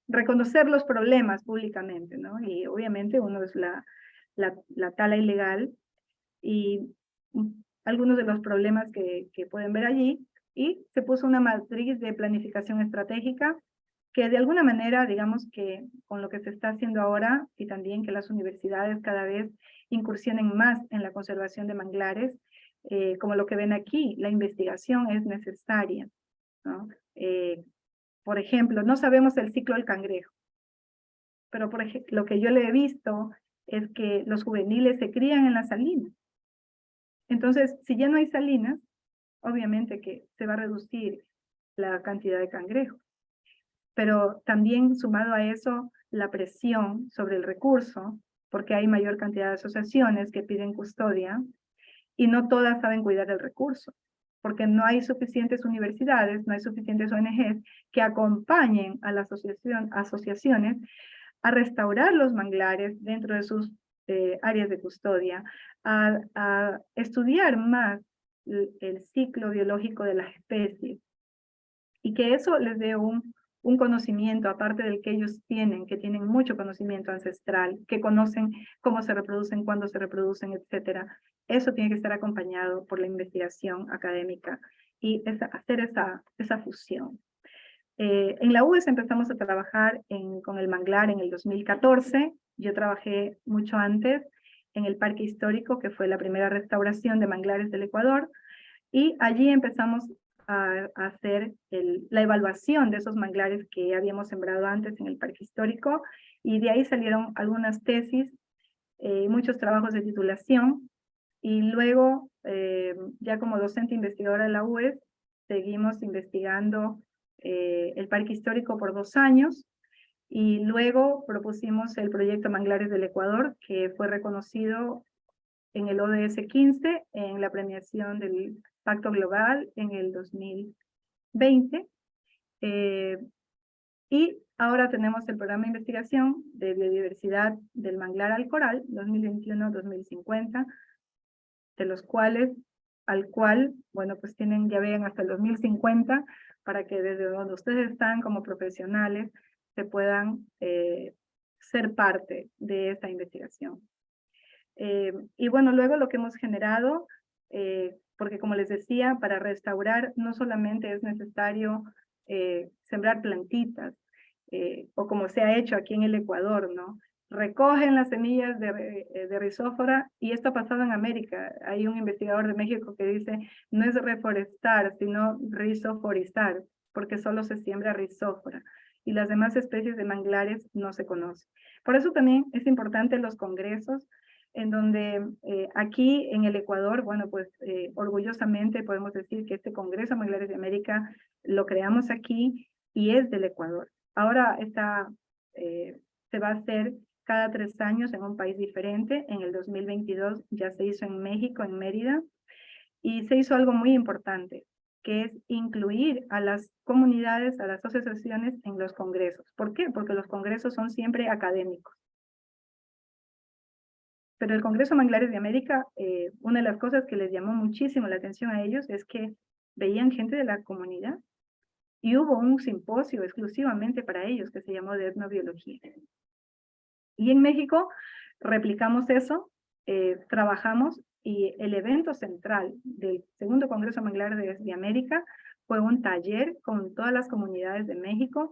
Speaker 1: reconocer los problemas públicamente, ¿no? Y obviamente uno es la tala ilegal y algunos de los problemas que pueden ver allí, y se puso una matriz de planificación estratégica que de alguna manera, digamos que con lo que se está haciendo ahora, y también que las universidades cada vez incursionen más en la conservación de manglares, como lo que ven aquí, la investigación es necesaria, ¿no? Por ejemplo, no sabemos el ciclo del cangrejo, pero por ejemplo, lo que yo le he visto es que los juveniles se crían en las salinas. Entonces, si ya no hay salinas, obviamente que se va a reducir la cantidad de cangrejos. Pero también sumado a eso, la presión sobre el recurso, porque hay mayor cantidad de asociaciones que piden custodia, y no todas saben cuidar el recurso, porque no hay suficientes universidades, no hay suficientes ONGs que acompañen a las asociaciones a restaurar los manglares dentro de sus áreas de custodia, a estudiar más el ciclo biológico de las especies, y que eso les dé un conocimiento, aparte del que ellos tienen, que tienen mucho conocimiento ancestral, que conocen cómo se reproducen, cuándo se reproducen, etcétera. Eso tiene que estar acompañado por la investigación académica y hacer esa fusión. En la UES empezamos a trabajar con el manglar en el 2014. Yo trabajé mucho antes en el Parque Histórico, que fue la primera restauración de manglares del Ecuador, y allí empezamos a hacer la evaluación de esos manglares que habíamos sembrado antes en el Parque Histórico, y de ahí salieron algunas tesis, muchos trabajos de titulación, y luego, ya como docente investigadora de la UES, seguimos investigando el Parque Histórico por 2 años, y luego propusimos el proyecto Manglares del Ecuador, que fue reconocido en el ODS 15, en la premiación del Pacto Global en el 2020. Y ahora tenemos el programa de investigación de biodiversidad del manglar al coral 2021-2050, de los cuales, bueno, pues tienen, ya ven, hasta el 2050, para que desde donde ustedes están como profesionales se puedan ser parte de esta investigación. Y bueno, luego lo que hemos generado, porque como les decía, para restaurar no solamente es necesario sembrar plantitas, o como se ha hecho aquí en el Ecuador, ¿no? Recogen las semillas de rizófora, y esto ha pasado en América. Hay un investigador de México que dice, no es reforestar, sino rizoforizar, porque solo se siembra rizófora, y las demás especies de manglares no se conocen. Por eso también es importante los congresos, en donde aquí en el Ecuador, bueno, pues orgullosamente podemos decir que este Congreso Manglares de América lo creamos aquí y es del Ecuador. Ahora se va a hacer cada 3 años en un país diferente. En el 2022 ya se hizo en México, en Mérida, y se hizo algo muy importante, que es incluir a las comunidades, a las asociaciones en los congresos. ¿Por qué? Porque los congresos son siempre académicos. Pero el Congreso Manglares de América, una de las cosas que les llamó muchísimo la atención a ellos es que veían gente de la comunidad, y hubo un simposio exclusivamente para ellos que se llamó de etnobiología. Y en México replicamos eso, trabajamos, y el evento central del segundo Congreso Manglar de América fue un taller con todas las comunidades de México.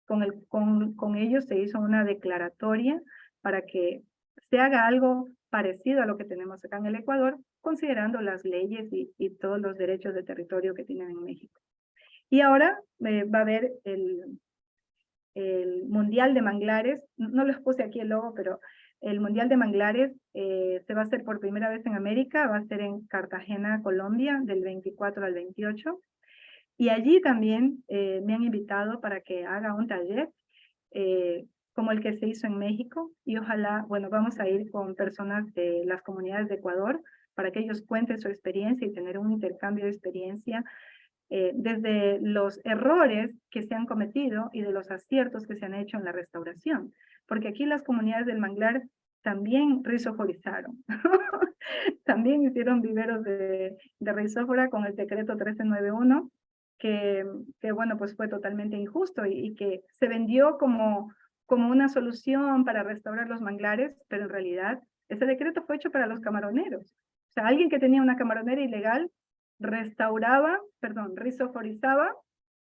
Speaker 1: Con ellos se hizo una declaratoria para que se haga algo parecido a lo que tenemos acá en el Ecuador, considerando las leyes y todos los derechos de territorio que tienen en México. Y ahora va a haber el Mundial de Manglares. No les puse aquí el logo, pero el Mundial de Manglares se va a hacer por primera vez en América, va a ser en Cartagena, Colombia, del 24 al 28. Y allí también me han invitado para que haga un taller como el que se hizo en México, y ojalá, bueno, vamos a ir con personas de las comunidades de Ecuador para que ellos cuenten su experiencia y tener un intercambio de experiencia desde los errores que se han cometido y de los aciertos que se han hecho en la restauración. Porque aquí las comunidades del manglar también rizoforizaron. También hicieron viveros de rizófora con el decreto 1391, que bueno, pues fue totalmente injusto y que se vendió como una solución para restaurar los manglares, pero en realidad ese decreto fue hecho para los camaroneros. O sea, alguien que tenía una camaronera ilegal rizoforizaba,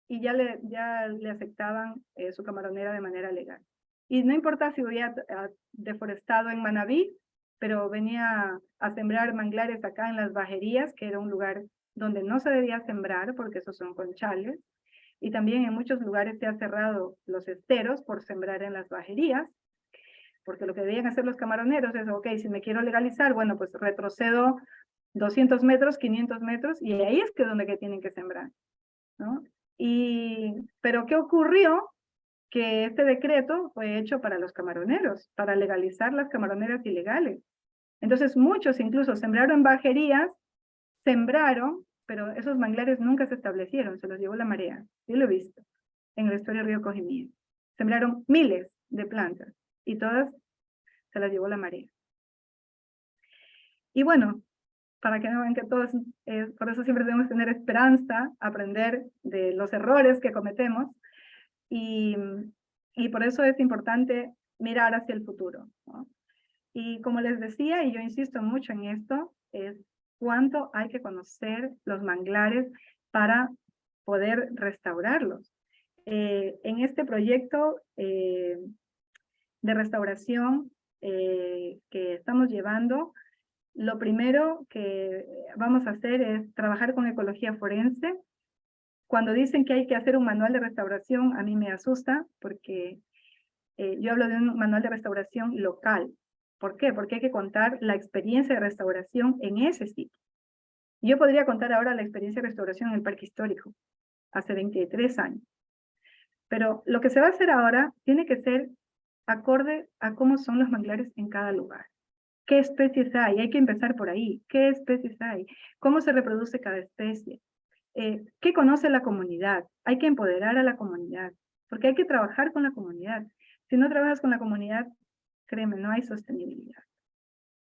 Speaker 1: y ya le aceptaban su camaronera de manera legal. Y no importa si había deforestado en Manabí, pero venía a sembrar manglares acá en las Bajerías, que era un lugar donde no se debía sembrar, porque esos son conchales, y también en muchos lugares se ha cerrado los esteros por sembrar en las Bajerías, porque lo que debían hacer los camaroneros es, ok, si me quiero legalizar, bueno, pues retrocedo 200 metros, 500 metros, y ahí es donde tienen que sembrar, ¿no? Pero ¿qué ocurrió? Que este decreto fue hecho para los camaroneros, para legalizar las camaroneras ilegales. Entonces muchos incluso sembraron bajerías, pero esos manglares nunca se establecieron, se los llevó la marea. Yo lo he visto en el estuario Río Cojimí. Sembraron miles de plantas y todas se las llevó la marea. Y bueno, para que no vean que todos, por eso siempre debemos tener esperanza, aprender de los errores que cometemos, y por eso es importante mirar hacia el futuro, ¿no? Y como les decía, y yo insisto mucho en esto, es cuánto hay que conocer los manglares para poder restaurarlos. En este proyecto de restauración que estamos llevando, lo primero que vamos a hacer es trabajar con ecología forense. Cuando dicen que hay que hacer un manual de restauración, a mí me asusta, porque yo hablo de un manual de restauración local. ¿Por qué? Porque hay que contar la experiencia de restauración en ese sitio. Yo podría contar ahora la experiencia de restauración en el Parque Histórico, hace 23 años. Pero lo que se va a hacer ahora tiene que ser acorde a cómo son los manglares en cada lugar. ¿Qué especies hay? Hay que empezar por ahí. ¿Qué especies hay? ¿Cómo se reproduce cada especie? ¿Qué conoce la comunidad? Hay que empoderar a la comunidad, porque hay que trabajar con la comunidad. Si no trabajas con la comunidad, créeme, no hay sostenibilidad.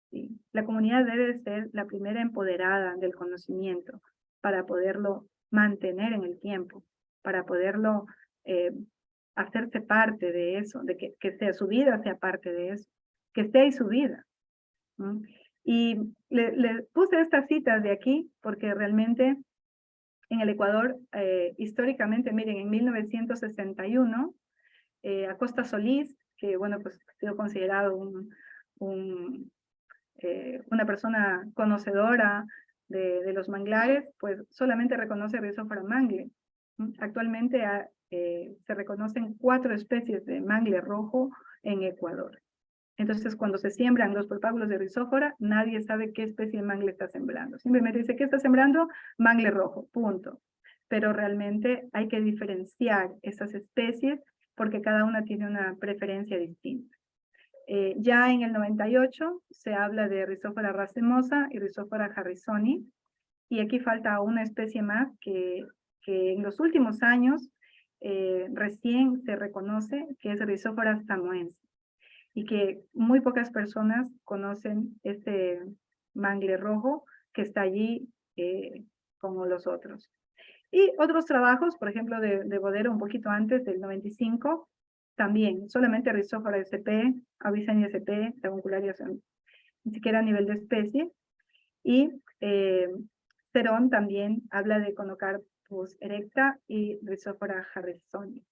Speaker 1: ¿Sí? La comunidad debe ser la primera empoderada del conocimiento para poderlo mantener en el tiempo, para poderlo hacerse parte de eso, de que sea su vida sea parte de eso, que esté ahí su vida. ¿Mm? Y le puse estas citas de aquí porque realmente en el Ecuador, históricamente, miren, en 1961, Acosta Solís, que bueno, pues ha sido considerado una persona conocedora de los manglares, pues solamente reconoce Rhizophyra mangle. Actualmente se reconocen 4 especies de mangle rojo en Ecuador. Entonces, cuando se siembran los propágulos de Rhizophyra, nadie sabe qué especie de mangle está sembrando. Simplemente dice, ¿qué está sembrando? Mangle rojo, punto. Pero realmente hay que diferenciar esas especies porque cada una tiene una preferencia distinta. Ya en el 98 se habla de Rhizophyra racemosa y Rhizophyra harrisoni, y aquí falta una especie más que en los últimos años recién se reconoce, que es Rhizophyra samoense, y que muy pocas personas conocen este mangle rojo que está allí como los otros. Y otros trabajos, por ejemplo, de Bodero un poquito antes del 95, también, solamente Rhizophyra sp, Avicennia sp, Rabuncularia, ni siquiera a nivel de especie. Y Cerón también habla de Conocarpus erecta y Rhizophyra harrisoni.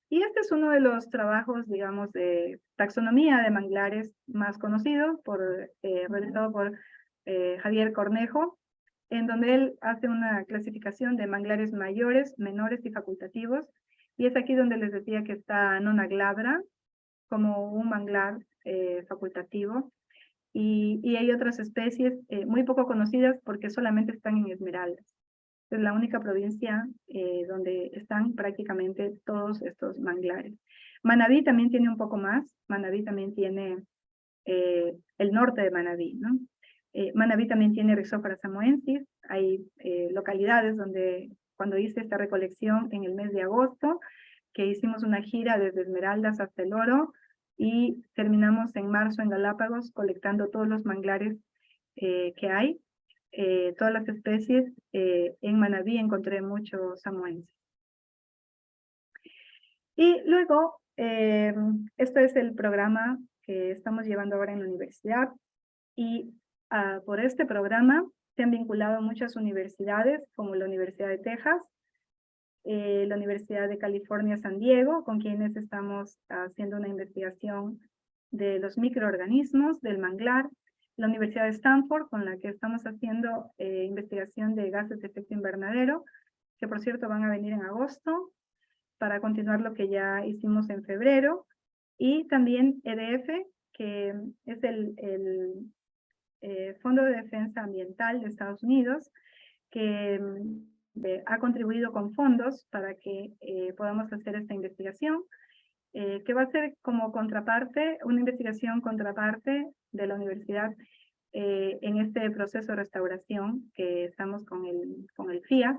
Speaker 1: Y este es uno de los trabajos, digamos, de taxonomía de manglares más conocido, realizado por Javier Cornejo, en donde él hace una clasificación de manglares mayores, menores y facultativos. Y es aquí donde les decía que está Nona glabra como un manglar facultativo. Y hay otras especies muy poco conocidas porque solamente están en Esmeraldas. Es la única provincia donde están prácticamente todos estos manglares. Manabí también tiene un poco más. Manabí también tiene el norte de Manabí, ¿no? Manabí también tiene Rhizophyra samoensis. Hay localidades donde cuando hice esta recolección en el mes de agosto, que hicimos una gira desde Esmeraldas hasta El Oro, y terminamos en marzo en Galápagos colectando todos los manglares que hay. Todas las especies. En Manabí encontré muchos samoenses. Y luego, este es el programa que estamos llevando ahora en la universidad, y por este programa se han vinculado muchas universidades, como la Universidad de Texas, la Universidad de California, San Diego, con quienes estamos haciendo una investigación de los microorganismos del manglar, la Universidad de Stanford, con la que estamos haciendo investigación de gases de efecto invernadero, que por cierto van a venir en agosto, para continuar lo que ya hicimos en febrero, y también EDF, que es el Fondo de Defensa Ambiental de Estados Unidos, que ha contribuido con fondos para que podamos hacer esta investigación, que va a ser como contraparte, una investigación contraparte de la universidad en este proceso de restauración que estamos con el FIAS.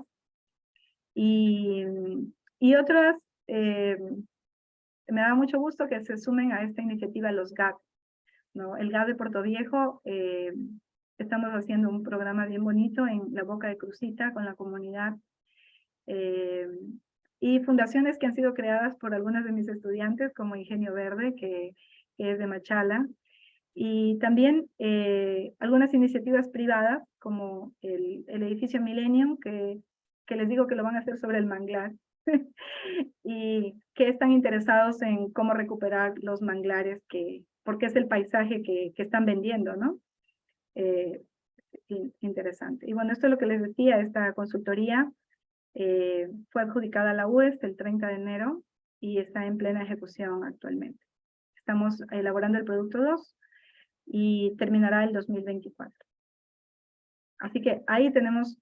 Speaker 1: Y otras, me da mucho gusto que se sumen a esta iniciativa los GAT, ¿no? El GAT de Puerto Viejo, estamos haciendo un programa bien bonito en la Boca de Crucita con la comunidad, y fundaciones que han sido creadas por algunas de mis estudiantes, como Ingenio Verde, que es de Machala, y también algunas iniciativas privadas, como el edificio Millennium, que les digo que lo van a hacer sobre el manglar, y que están interesados en cómo recuperar los manglares, porque es el paisaje que están vendiendo, ¿no? Interesante. Y bueno, esto es lo que les decía, esta consultoría fue adjudicada a la UES el 30 de enero y está en plena ejecución actualmente. Estamos elaborando el producto 2 y terminará el 2024. Así que ahí tenemos,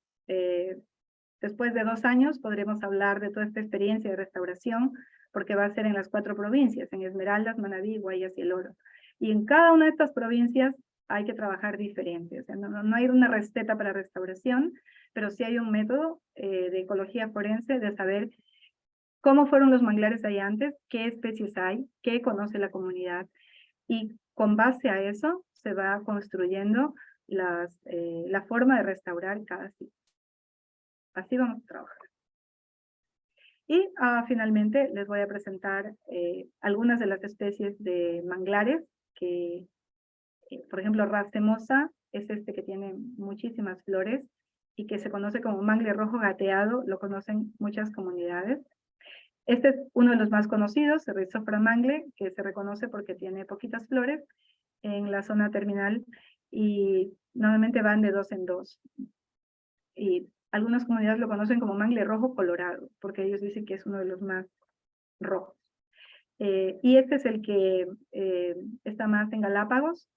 Speaker 1: después de 2 años, podremos hablar de toda esta experiencia de restauración, porque va a ser en las 4 provincias, en Esmeraldas, Manabí, Guayas y El Oro. Y en cada una de estas provincias hay que trabajar diferente. O sea, no hay una receta para restauración, pero sí hay un método de ecología forense de saber cómo fueron los manglares ahí antes, qué especies hay, qué conoce la comunidad, y con base a eso se va construyendo la forma de restaurar cada sitio. Así vamos a trabajar. Y finalmente les voy a presentar algunas de las especies de manglares que, por ejemplo, racemosa es este que tiene muchísimas flores y que se conoce como mangle rojo gateado, lo conocen muchas comunidades. Este es uno de los más conocidos, el Rhizophyra mangle, que se reconoce porque tiene poquitas flores en la zona terminal y normalmente van de 2 en 2. Y algunas comunidades lo conocen como mangle rojo colorado, porque ellos dicen que es uno de los más rojos. Y este es el que está más en Galápagos,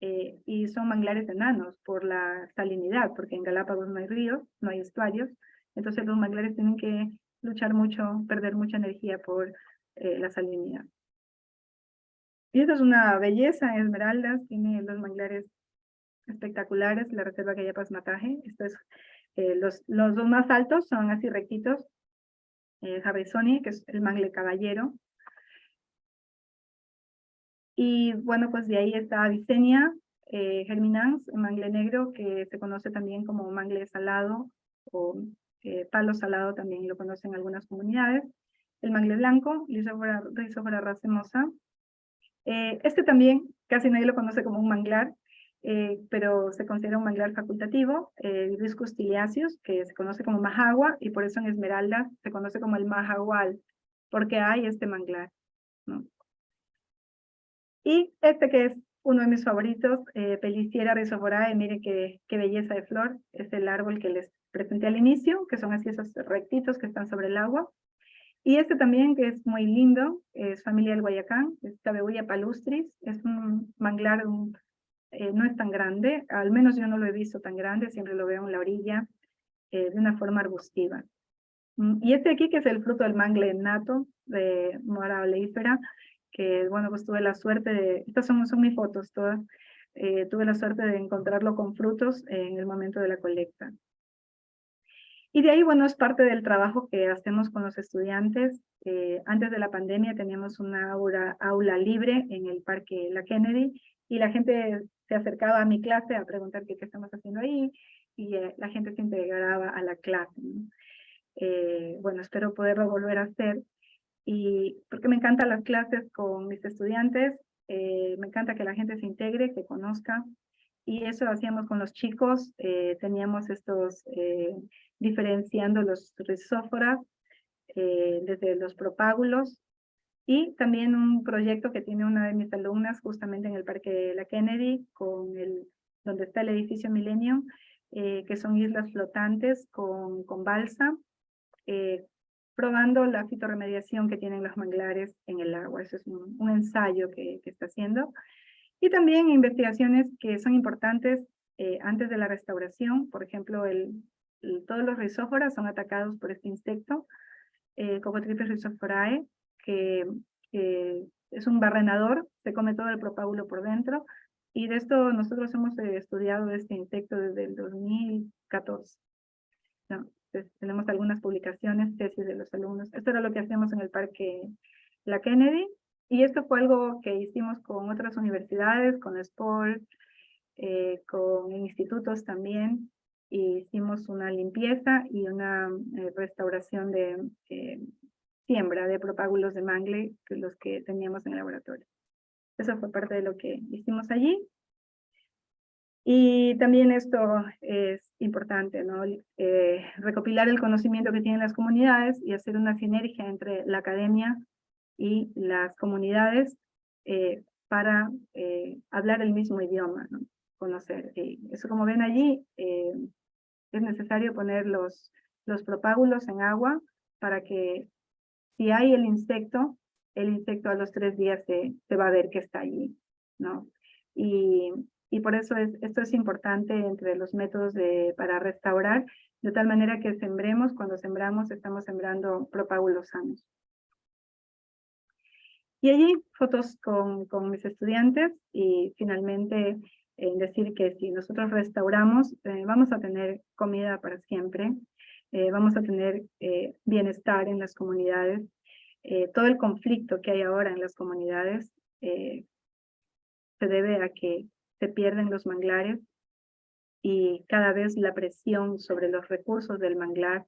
Speaker 1: y son manglares enanos por la salinidad, porque en Galápagos no hay ríos, no hay estuarios, entonces los manglares tienen que luchar mucho, perder mucha energía por la salinidad. Y esta es una belleza en Esmeraldas, tiene los manglares espectaculares, la reserva Cayapas Mataje. Esto es, los 2 más altos son así rectitos, Harrisoni, que es el mangle caballero. Y bueno, pues de ahí está Avicennia germinans, el mangle negro, que se conoce también como mangle salado, o palo salado también lo conocen algunas comunidades. el mangle blanco, Rhizopora racemosa. Este también casi nadie lo conoce como un manglar, pero se considera un manglar facultativo, Hibiscus tiliaceus, que se conoce como majagua, y por eso en Esmeralda se conoce como el majagual, porque hay este manglar, ¿no? Y este que es uno de mis favoritos, Peliciera rhizophora, mire qué belleza de flor, es el árbol que les presenté al inicio, que son así esos rectitos que están sobre el agua. Y este también, que es muy lindo, es familia del Guayacán, es Tabebuia palustris, es un manglar, no es tan grande, al menos yo no lo he visto tan grande, siempre lo veo en la orilla, de una forma arbustiva. Y este aquí, que es el fruto del mangle nato de Mora oleífera, que bueno, pues tuve la suerte de, estas son mis fotos todas, tuve la suerte de encontrarlo con frutos en el momento de la colecta. Y de ahí, bueno, es parte del trabajo que hacemos con los estudiantes. Antes de la pandemia teníamos una aula libre en el Parque La Kennedy, y la gente se acercaba a mi clase a preguntar qué estamos haciendo ahí, y la gente se integraba a la clase, ¿no? Bueno, espero poderlo volver a hacer, y porque me encantan las clases con mis estudiantes, me encanta que la gente se integre, que conozca, y eso lo hacíamos con los chicos. Teníamos estos, diferenciando los rizóforas, desde los propágulos, y también un proyecto que tiene una de mis alumnas justamente en el Parque La Kennedy, donde está el edificio Millennium, que son islas flotantes con balsa, probando la fitorremediación que tienen los manglares en el agua. Eso es un ensayo que está haciendo. Y también investigaciones que son importantes antes de la restauración. Por ejemplo, todos los rizóforas son atacados por este insecto, Cocotripes rhizophorae, que es un barrenador, se come todo el propágulo por dentro, y de esto nosotros hemos estudiado este insecto desde el 2014. ¿No? Entonces, tenemos algunas publicaciones, tesis de los alumnos. Esto era lo que hacíamos en el Parque La Kennedy, y esto fue algo que hicimos con otras universidades, con SPOL, con institutos también, y hicimos una limpieza y una restauración de siembra de propágulos de mangle, que los que teníamos en el laboratorio. Eso fue parte de lo que hicimos allí. Y también esto es importante, ¿no? Recopilar el conocimiento que tienen las comunidades y hacer una sinergia entre la academia y las comunidades, para hablar el mismo idioma, ¿no? Conocer. Eso, como ven allí, es necesario poner los propágulos en agua para que, si hay el insecto a los 3 días se va a ver que está allí, ¿no? Y por eso esto es importante entre los métodos para restaurar, de tal manera que sembremos, cuando sembramos, estamos sembrando propágulos sanos. Y allí fotos con mis estudiantes, y finalmente decir que si nosotros restauramos, vamos a tener comida para siempre, vamos a tener bienestar en las comunidades. Todo el conflicto que hay ahora en las comunidades se debe a que se pierden los manglares, y cada vez la presión sobre los recursos del manglar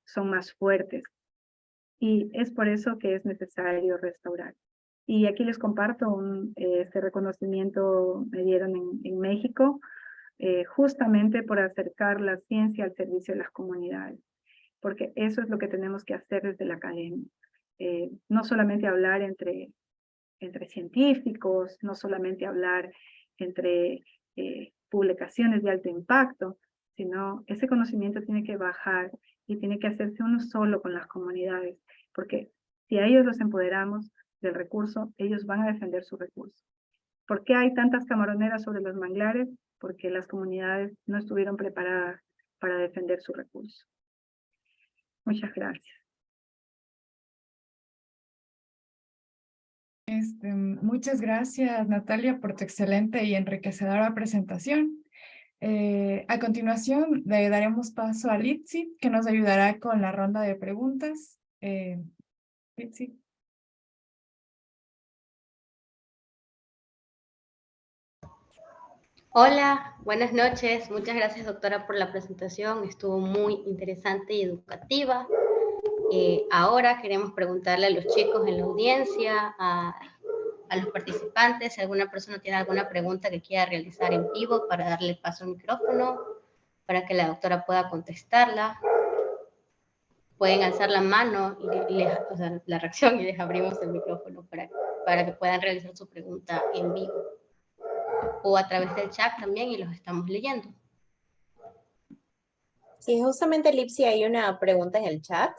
Speaker 1: son más fuertes. Y es por eso que es necesario restaurar. Y aquí les comparto este reconocimiento me dieron en México, justamente por acercar la ciencia al servicio de las comunidades, porque eso es lo que tenemos que hacer desde la academia. No solamente hablar entre científicos, no solamente hablar entre publicaciones de alto impacto, sino ese conocimiento tiene que bajar y tiene que hacerse uno solo con las comunidades, porque si a ellos los empoderamos del recurso, ellos van a defender su recurso. ¿Por qué hay tantas camaroneras sobre los manglares? Porque las comunidades no estuvieron preparadas para defender su recurso. Muchas gracias.
Speaker 3: Muchas gracias, Natalia, por tu excelente y enriquecedora presentación. A continuación, le daremos paso a Litsi, que nos ayudará con la ronda de preguntas. Litsi.
Speaker 4: Hola, buenas noches. Muchas gracias, doctora, por la presentación. Estuvo muy interesante y educativa. Ahora queremos preguntarle a los chicos en la audiencia, a los participantes, si alguna persona tiene alguna pregunta que quiera realizar en vivo para darle paso al micrófono, para que la doctora pueda contestarla. Pueden alzar la mano, o sea, la reacción, y les abrimos el micrófono para que puedan realizar su pregunta en vivo. O a través del chat también, y los estamos leyendo.
Speaker 2: Sí, justamente, Lipsy, hay una pregunta en el chat.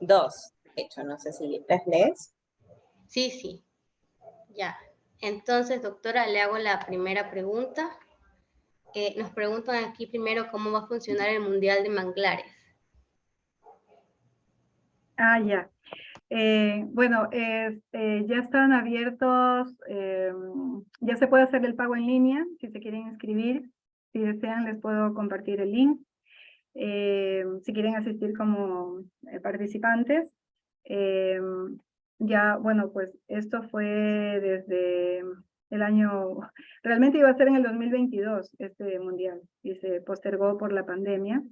Speaker 2: Dos, de hecho, no sé si las lees.
Speaker 4: Sí, sí. Ya. Entonces, doctora, le hago la primera pregunta. Nos preguntan aquí primero cómo va a funcionar el Mundial de Manglares.
Speaker 1: Ah, ya. Bueno, ya están abiertos, ya se puede hacer el pago en línea, si se quieren inscribir. Si desean, les puedo compartir el link. Si quieren asistir como participantes. Ya, bueno, pues esto fue desde el año, realmente iba a ser en el 2022 este mundial, y se postergó por la pandemia.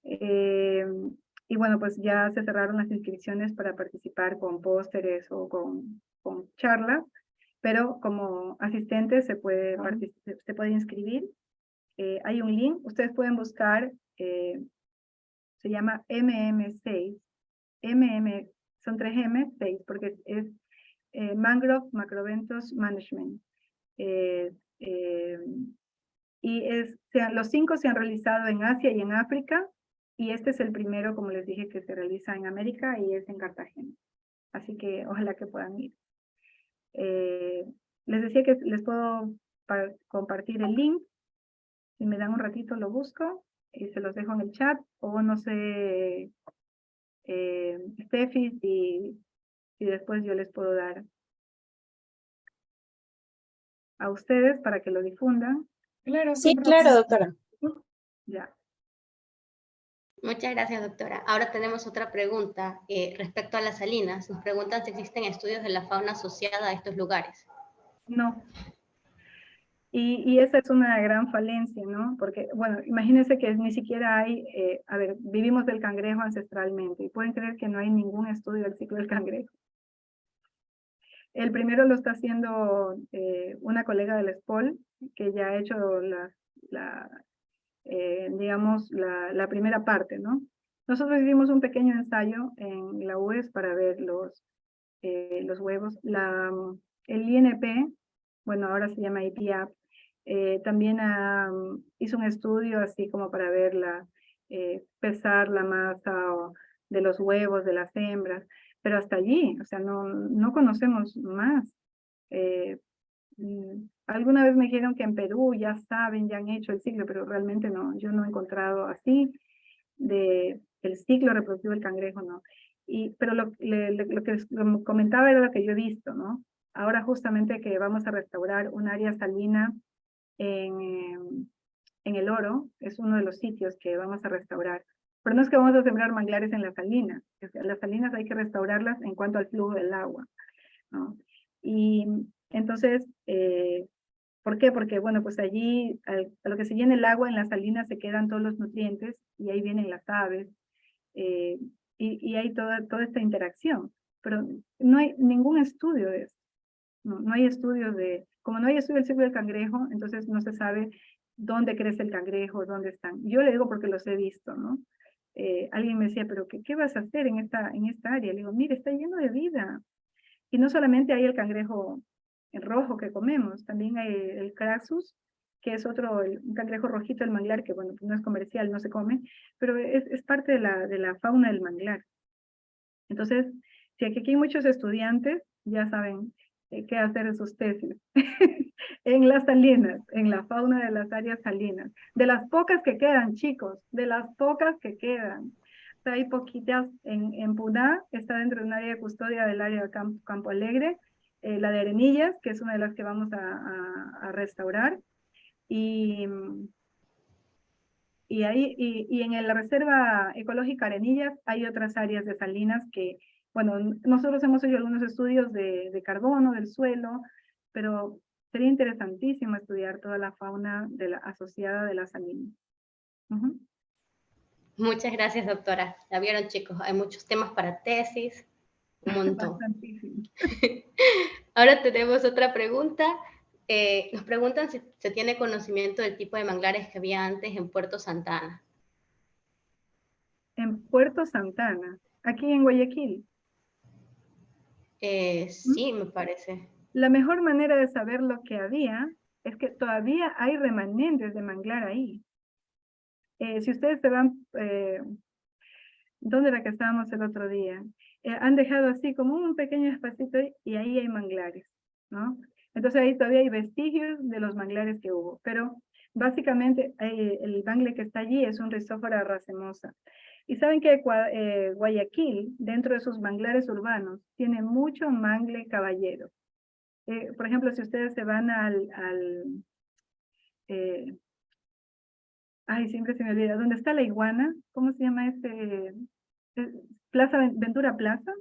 Speaker 1: Y bueno, pues ya se cerraron las inscripciones para participar con pósteres o con charlas, pero como asistente se puede inscribir. Hay un link, ustedes pueden buscar, se llama MM6, son 3 M, 6, porque es Mangrove Macroventos Management. Y los 5 se han realizado en Asia y en África, y este es el primero, como les dije, que se realiza en América, y es en Cartagena. Así que ojalá que puedan ir. Les decía que les puedo compartir el link. Si me dan un ratito lo busco y se los dejo en el chat, o no sé, Steffi, si después yo les puedo dar a ustedes para que lo difundan.
Speaker 3: Claro,
Speaker 2: Sí,
Speaker 3: sin
Speaker 2: claro,
Speaker 3: problema.
Speaker 2: doctora.
Speaker 1: Ya.
Speaker 4: Muchas gracias, doctora. Ahora tenemos otra pregunta respecto a las salinas. Nos preguntan si existen estudios de la fauna asociada a estos lugares.
Speaker 1: No. Y esa es una gran falencia, ¿no? Porque, bueno, imagínense que ni siquiera hay, a ver, vivimos del cangrejo ancestralmente, y pueden creer que no hay ningún estudio del ciclo del cangrejo. El primero lo está haciendo una colega del SPOL, que ya ha hecho digamos, la primera parte, ¿no? Nosotros hicimos un pequeño ensayo en la UES para ver los huevos. El INP, bueno, ahora se llama IPAP, también hizo un estudio así como para ver pesar la masa de los huevos de las hembras, pero hasta allí, o sea, no conocemos más. Alguna vez me dijeron que en Perú ya saben, ya han hecho el ciclo, pero realmente no, yo no he encontrado así el ciclo reproductivo del cangrejo, ¿no? Pero lo que comentaba era lo que yo he visto, ¿no? Ahora justamente que vamos a restaurar un área salina en El Oro, es uno de los sitios que vamos a restaurar. Pero no es que vamos a sembrar manglares en las salinas, las salinas hay que restaurarlas en cuanto al flujo del agua, ¿no? Y entonces, ¿por qué? Porque, bueno, pues allí, a lo que se llena el agua, en las salinas se quedan todos los nutrientes, y ahí vienen las aves, y hay toda esta interacción. Pero no hay ningún estudio de esto. No hay estudios como no hay estudio del ciclo del cangrejo, entonces no se sabe dónde crece el cangrejo, dónde están. Yo le digo porque los he visto, ¿no? Alguien me decía, pero ¿qué vas a hacer en esta área? Le digo, mire, está lleno de vida. Y no solamente hay el cangrejo rojo que comemos, también hay el Crassus, que es un cangrejo rojito del manglar, que bueno, no es comercial, no se come, pero es parte de la fauna del manglar. Entonces, si aquí hay muchos estudiantes, ya saben qué hacer en sus tesis. En las salinas, en la fauna de las áreas salinas. De las pocas que quedan, chicos, de las pocas que quedan. O sea, hay poquitas en Puná, está dentro de un área de custodia del área de Campo Alegre, la de Arenillas, que es una de las que vamos a restaurar, y en la Reserva Ecológica Arenillas hay otras áreas de salinas que, bueno, nosotros hemos hecho algunos estudios de carbono del suelo, pero sería interesantísimo estudiar toda la fauna asociada de las salinas.
Speaker 4: Muchas gracias, doctora. Ya vieron, chicos, hay muchos temas para tesis, un montón.
Speaker 1: Bastantísimo.
Speaker 4: Ahora tenemos otra pregunta. Nos preguntan si se tiene conocimiento del tipo de manglares que había antes en Puerto Santana.
Speaker 1: En Puerto Santana, aquí en Guayaquil.
Speaker 4: Sí, me parece.
Speaker 1: La mejor manera de saber lo que había es que todavía hay remanentes de manglar ahí. Si ustedes se van, ¿dónde era que estábamos el otro día? Han dejado así como un pequeño espacito y ahí hay manglares, ¿no? Entonces ahí todavía hay vestigios de los manglares que hubo, pero básicamente el mangle que está allí es un Rhizophyra racemosa. Y saben que Guayaquil, dentro de sus manglares urbanos, tiene mucho mangle caballero. Por ejemplo, si ustedes se van ay, siempre se me olvida, ¿dónde está la iguana? ¿Cómo se llama Ventura Plaza?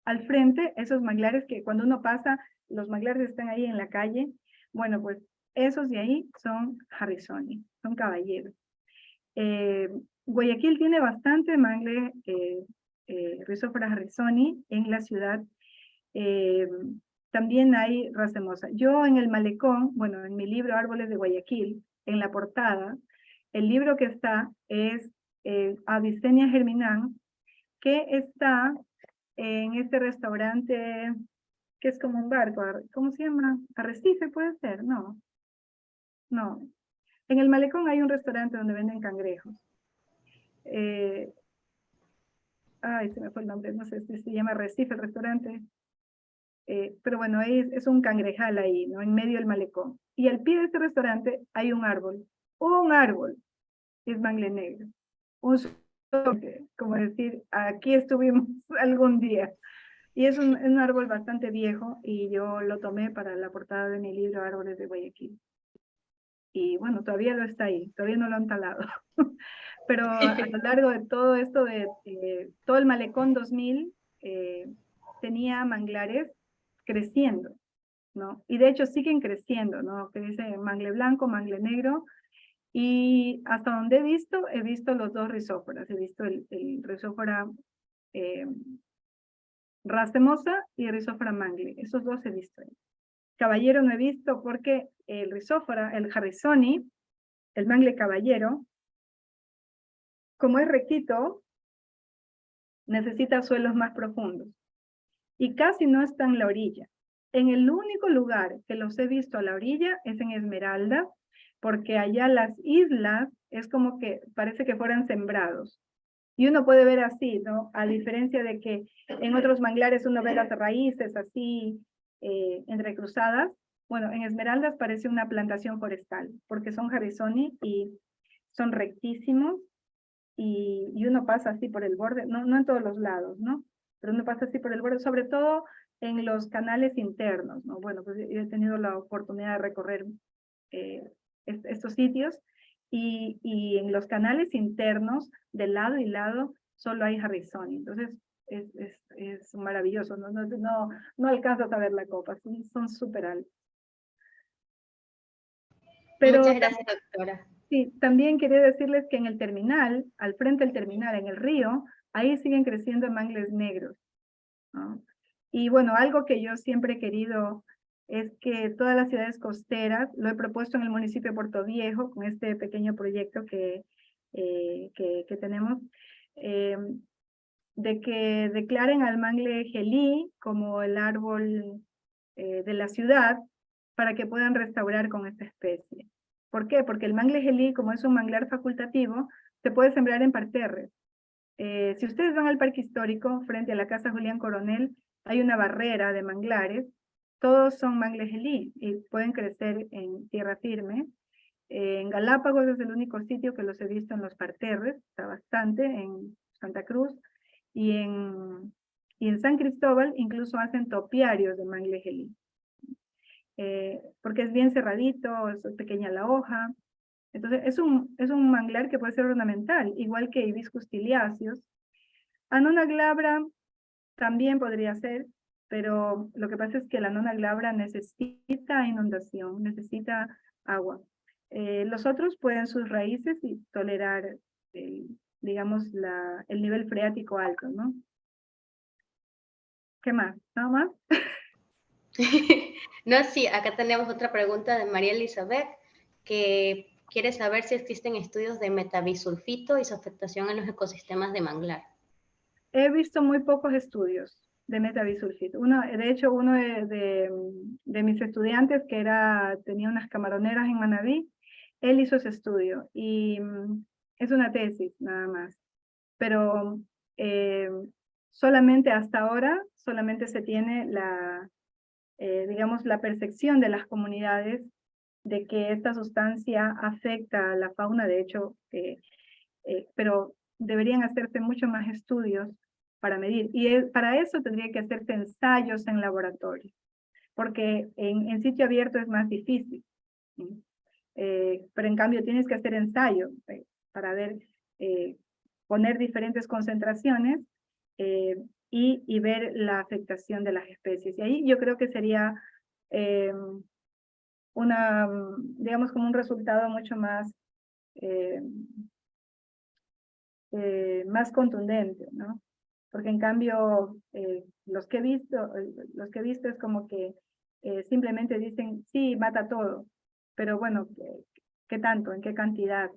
Speaker 1: Al frente, esos manglares que cuando uno pasa, los manglares están ahí en la calle. Bueno, pues esos de ahí son Harrisoni, son caballeros. Guayaquil tiene bastante mangle Rhizophyra harrisoni en la ciudad. También hay racemosa. Yo en el malecón, bueno, en mi libro Árboles de Guayaquil, en la portada, el libro que está es Avicennia germinans, que está en este restaurante que es como un barco, ¿cómo se llama? ¿Arrecife puede ser? No, no. En el malecón hay un restaurante donde venden cangrejos. Ay, se me fue el nombre, no sé si se llama Arrecife el restaurante. Pero bueno, es un cangrejal ahí, ¿no? En medio del malecón. Y al pie de este restaurante hay un árbol, es mangle negro. Como decir, aquí estuvimos algún día. Y es un árbol bastante viejo y yo lo tomé para la portada de mi libro Árboles de Guayaquil. Y bueno, todavía lo está ahí, todavía no lo han talado. Pero a lo largo de todo esto, todo el malecón 2000 tenía manglares creciendo, ¿no? Y de hecho siguen creciendo, ¿no? Que dice mangle blanco, mangle negro. Y hasta donde he visto los dos rizóforas. He visto el Rhizophyra racemosa y el Rhizophyra mangle. Esos dos he visto ahí. Caballero no he visto porque el Rhizophyra, el harrisoni, el mangle caballero, como es rectito, necesita suelos más profundos. Y casi no está en la orilla. En el único lugar que los he visto a la orilla es en Esmeralda, porque allá las islas es como que parece que fueran sembrados. Y uno puede ver así, ¿no? A diferencia de que en otros manglares uno ve las raíces así entrecruzadas. Bueno, en Esmeraldas parece una plantación forestal, porque son harrisoni y son rectísimos y uno pasa así por el borde, no en todos los lados, ¿no? Pero uno pasa así por el borde, sobre todo en los canales internos, ¿no? Bueno, pues he tenido la oportunidad de recorrer estos sitios y en los canales internos, de lado y lado, solo hay harrisoni. Entonces, es maravilloso, no alcanzas a ver la copa, son súper altos. Pero
Speaker 4: muchas gracias, doctora.
Speaker 1: sí, también quería decirles que en el terminal, al frente del terminal, en el río, ahí siguen creciendo mangles negros, ¿no? Y bueno, algo que yo siempre he querido es que todas las ciudades costeras, lo he propuesto en el municipio de Puerto Viejo, con este pequeño proyecto que tenemos, de que declaren al mangle gelí como el árbol de la ciudad para que puedan restaurar con esta especie. ¿Por qué? Porque el mangle gelí, como es un manglar facultativo, se puede sembrar en parterres. Si ustedes van al parque histórico, frente a la casa Julián Coronel, hay una barrera de manglares, todos son mangle gelí y pueden crecer en tierra firme. En Galápagos es el único sitio que los he visto en los parterres, está bastante, en Santa Cruz, y en San Cristóbal incluso hacen topiarios de mangle gelí. Porque es bien cerradito, es pequeña la hoja. Entonces es un manglar que puede ser ornamental, igual que hibiscus tiliaceus. Annona glabra también podría ser, pero lo que pasa es que la annona glabra necesita inundación, necesita agua. Los otros pueden sus raíces y tolerar digamos, el nivel freático alto, ¿no? ¿Qué más? ¿Nada más?
Speaker 4: No, sí, acá tenemos otra pregunta de María Elizabeth, que quiere saber si existen estudios de metabisulfito y su afectación en los ecosistemas de manglar.
Speaker 1: He visto muy pocos estudios de metabisulfito. De hecho, uno de mis estudiantes, que tenía unas camaroneras en Manabí, él hizo ese estudio y es una tesis nada más. Pero solamente hasta ahora, solamente se tiene digamos, la percepción de las comunidades de que esta sustancia afecta a la fauna. De hecho, pero deberían hacerse mucho más estudios para medir. Y para eso tendría que hacerse ensayos en laboratorio, porque en sitio abierto es más difícil. Pero en cambio tienes que hacer ensayos para ver, poner diferentes concentraciones y ver la afectación de las especies. Y ahí yo creo que sería digamos, como un resultado mucho más más contundente, ¿no? Porque en cambio, los que he visto es como que simplemente dicen, sí, mata todo, pero bueno, ¿qué tanto? ¿En qué cantidad?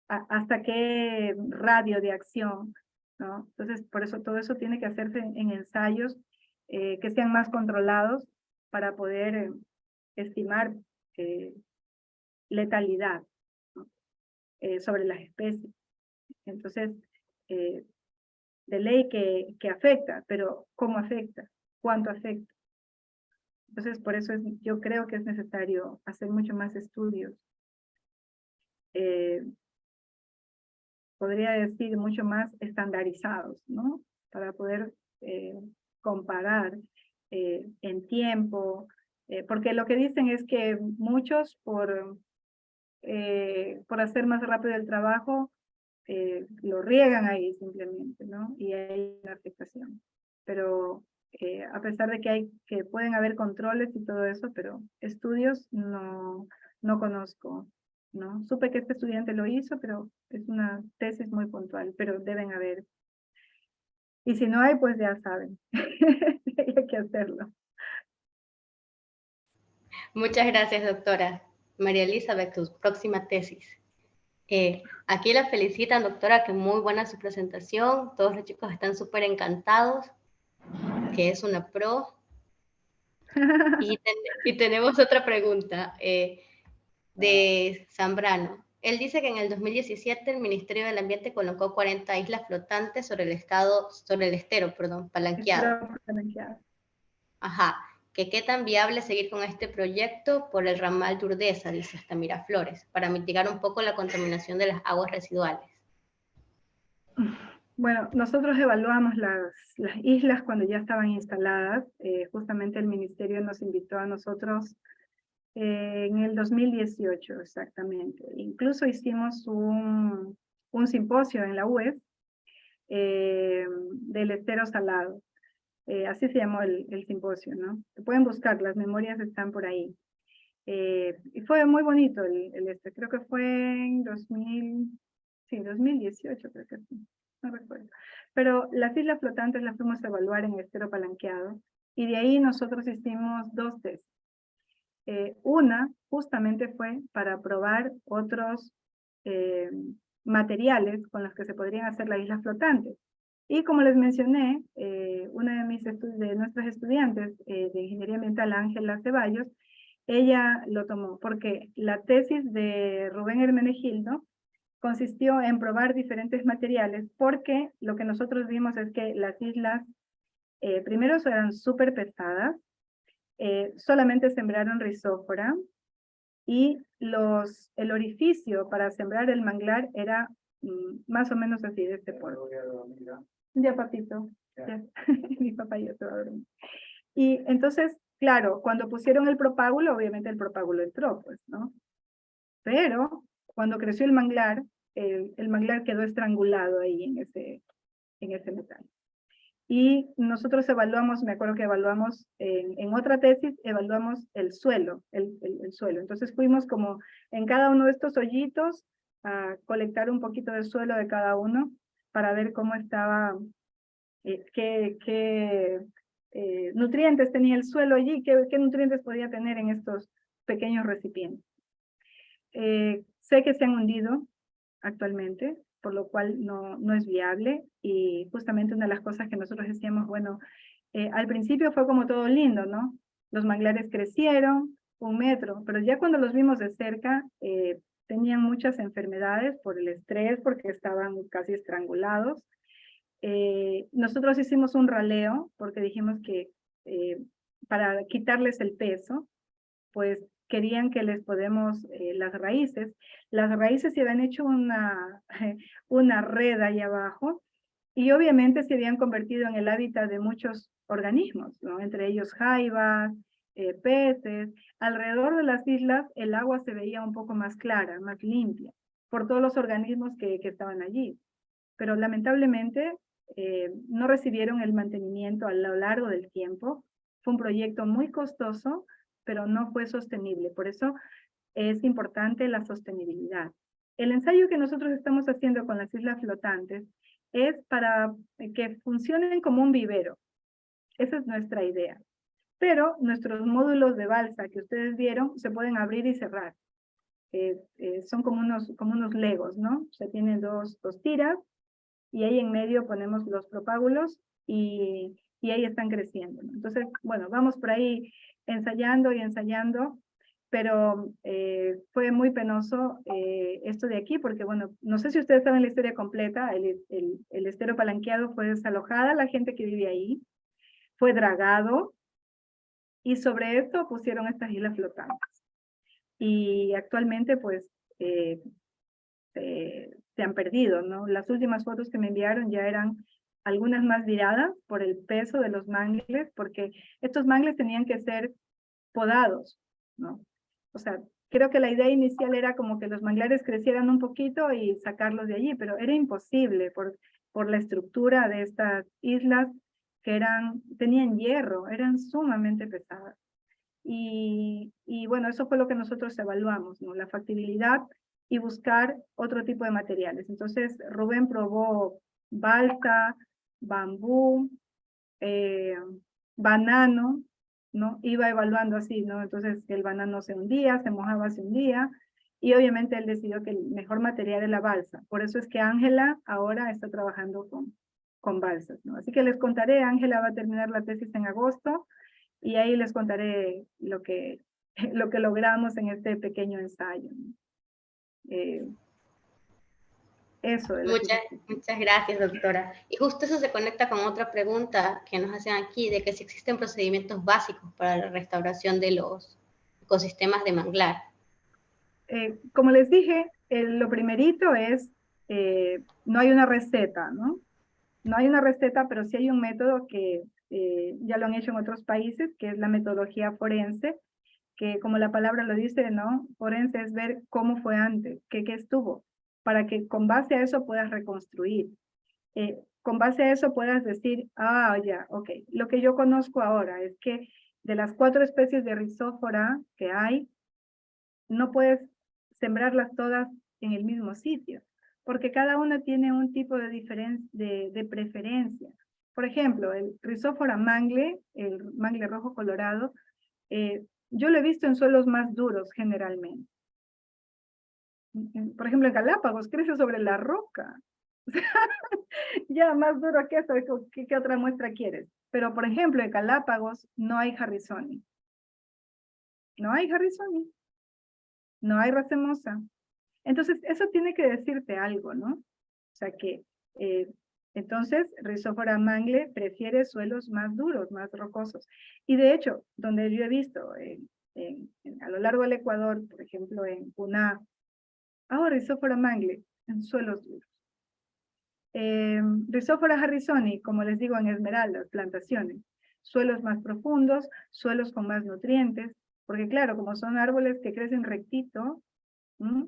Speaker 1: ¿Hasta qué radio de acción? ¿No? Entonces, por eso todo eso tiene que hacerse en ensayos que sean más controlados para poder estimar letalidad, ¿no? Sobre las especies. Entonces, de ley que afecta, pero ¿cómo afecta? ¿Cuánto afecta? Entonces, por eso yo creo que es necesario hacer mucho más estudios. Podría decir mucho más estandarizados, ¿no? Para poder comparar en tiempo, porque lo que dicen es que muchos por hacer más rápido el trabajo, lo riegan ahí simplemente, ¿no? Y hay una afectación. Pero a pesar de que pueden haber controles y todo eso, pero estudios no conozco, ¿no? Supe que este estudiante lo hizo, pero es una tesis muy puntual, pero deben haber. Y si no hay, pues ya saben, hay que hacerlo.
Speaker 4: Muchas gracias, doctora. María Elizabeth, tu próxima tesis. Aquí la felicitan, doctora, que muy buena su presentación. Todos los chicos están súper encantados, que es una pro. Y tenemos otra pregunta de Zambrano. Él dice que en el 2017 el Ministerio del Ambiente colocó 40 islas flotantes sobre el estero, Palanqueado. Ajá. Que qué tan viable seguir con este proyecto por el ramal de Urdesa, dice hasta Miraflores, para mitigar un poco la contaminación de las aguas residuales.
Speaker 1: Bueno, nosotros evaluamos las islas cuando ya estaban instaladas. Justamente el ministerio nos invitó a nosotros en el 2018, exactamente. Incluso hicimos un simposio en la UES del estero salado. Así se llamó el simposio, ¿no? Pueden buscar, las memorias están por ahí. Y fue muy bonito creo que fue en 2018, creo que sí, no recuerdo. Pero las islas flotantes las fuimos a evaluar en el estero Palanqueado, y de ahí nosotros hicimos dos tests. Una justamente fue para probar otros materiales con los que se podrían hacer las islas flotantes. Y como les mencioné, una de nuestras estudiantes de Ingeniería Ambiental, Ángela Ceballos, ella lo tomó porque la tesis de Rubén Hermenegildo consistió en probar diferentes materiales, porque lo que nosotros vimos es que las islas, primero eran súper pesadas, solamente sembraron rizófora, y el orificio para sembrar el manglar era más o menos así, de este porte. Ya, papito, ya. Mi papá ya se va a dormir. Y entonces, claro, cuando pusieron el propágulo, obviamente el propágulo entró, pues, ¿no? Pero cuando creció el manglar quedó estrangulado ahí en ese metal. Y nosotros evaluamos, me acuerdo que evaluamos en otra tesis, evaluamos el suelo, el suelo. Entonces fuimos como en cada uno de estos hoyitos colectar un poquito de suelo de cada uno para ver cómo estaba, qué nutrientes tenía el suelo allí, qué nutrientes podía tener en estos pequeños recipientes. Sé que se han hundido actualmente, por lo cual no es viable, y justamente una de las cosas que nosotros decíamos, bueno, al principio fue como todo lindo, ¿no? Los manglares crecieron 1 metro, pero ya cuando los vimos de cerca, tenían muchas enfermedades por el estrés, porque estaban casi estrangulados. Nosotros hicimos un raleo, porque dijimos que para quitarles el peso, pues querían que les podemos, las raíces se habían hecho una red ahí abajo, y obviamente se habían convertido en el hábitat de muchos organismos, ¿no? Entre ellos jaivas, peces. Alrededor de las islas el agua se veía un poco más clara, más limpia, por todos los organismos que estaban allí. Pero lamentablemente no recibieron el mantenimiento a lo largo del tiempo. Fue un proyecto muy costoso, pero no fue sostenible. Por eso es importante la sostenibilidad. El ensayo que nosotros estamos haciendo con las islas flotantes es para que funcionen como un vivero. Esa es nuestra idea. Pero nuestros módulos de balsa que ustedes vieron se pueden abrir y cerrar. Son como unos legos, ¿no? O sea, tienen dos tiras, y ahí en medio ponemos los propágulos y ahí están creciendo, ¿no? Entonces, bueno, vamos por ahí ensayando y ensayando, pero fue muy penoso esto de aquí, porque bueno, no sé si ustedes saben la historia completa. El estero Palanqueado fue desalojada, la gente que vive ahí, fue dragado, y sobre esto pusieron estas islas flotantes. Y actualmente pues se han perdido, ¿no? Las últimas fotos que me enviaron ya eran algunas más viradas por el peso de los mangles, porque estos mangles tenían que ser podados, ¿no? O sea, creo que la idea inicial era como que los manglares crecieran un poquito y sacarlos de allí, pero era imposible por la estructura de estas islas, que tenían hierro, eran sumamente pesadas. Y bueno, eso fue lo que nosotros evaluamos, ¿no? La factibilidad y buscar otro tipo de materiales. Entonces, Rubén probó balsa, bambú, banano, ¿no? Iba evaluando así, ¿no? Entonces, el banano se hundía, se mojaba, se hundía, y obviamente él decidió que el mejor material es la balsa. Por eso es que Ángela ahora está trabajando con balsas, ¿no? Así que les contaré, Ángela va a terminar la tesis en agosto, y ahí les contaré lo que logramos en este pequeño ensayo, ¿no? Eso de
Speaker 4: Muchas gracias, doctora. Y justo eso se conecta con otra pregunta que nos hacen aquí, de que si existen procedimientos básicos para la restauración de los ecosistemas de manglar.
Speaker 1: Como les dije, lo primerito es, no hay una receta, ¿no? No hay una receta, pero sí hay un método que ya lo han hecho en otros países, que es la metodología forense, que como la palabra lo dice, ¿no? Forense es ver cómo fue antes, qué estuvo, para que con base a eso puedas reconstruir. Con base a eso puedas decir, ya, ok, lo que yo conozco ahora es que de las 4 especies de Rhizophyra que hay, no puedes sembrarlas todas en el mismo sitio, porque cada una tiene un tipo de preferencia. Por ejemplo, el Rhizophyra mangle, el mangle rojo colorado, yo lo he visto en suelos más duros generalmente. Por ejemplo, en Galápagos crece sobre la roca. Ya más duro que eso, ¿qué otra muestra quieres? Pero, por ejemplo, en Galápagos no hay Harrisoni. No hay Harrisoni. No hay racemosa. Entonces, eso tiene que decirte algo, ¿no? O sea que, entonces, Rhizophyra mangle prefiere suelos más duros, más rocosos. Y de hecho, donde yo he visto, a lo largo del Ecuador, por ejemplo, en Puná, Rhizophyra mangle, en suelos duros. Rhizophyra harrisoni, como les digo, en esmeraldas, plantaciones, suelos más profundos, suelos con más nutrientes, porque claro, como son árboles que crecen rectito,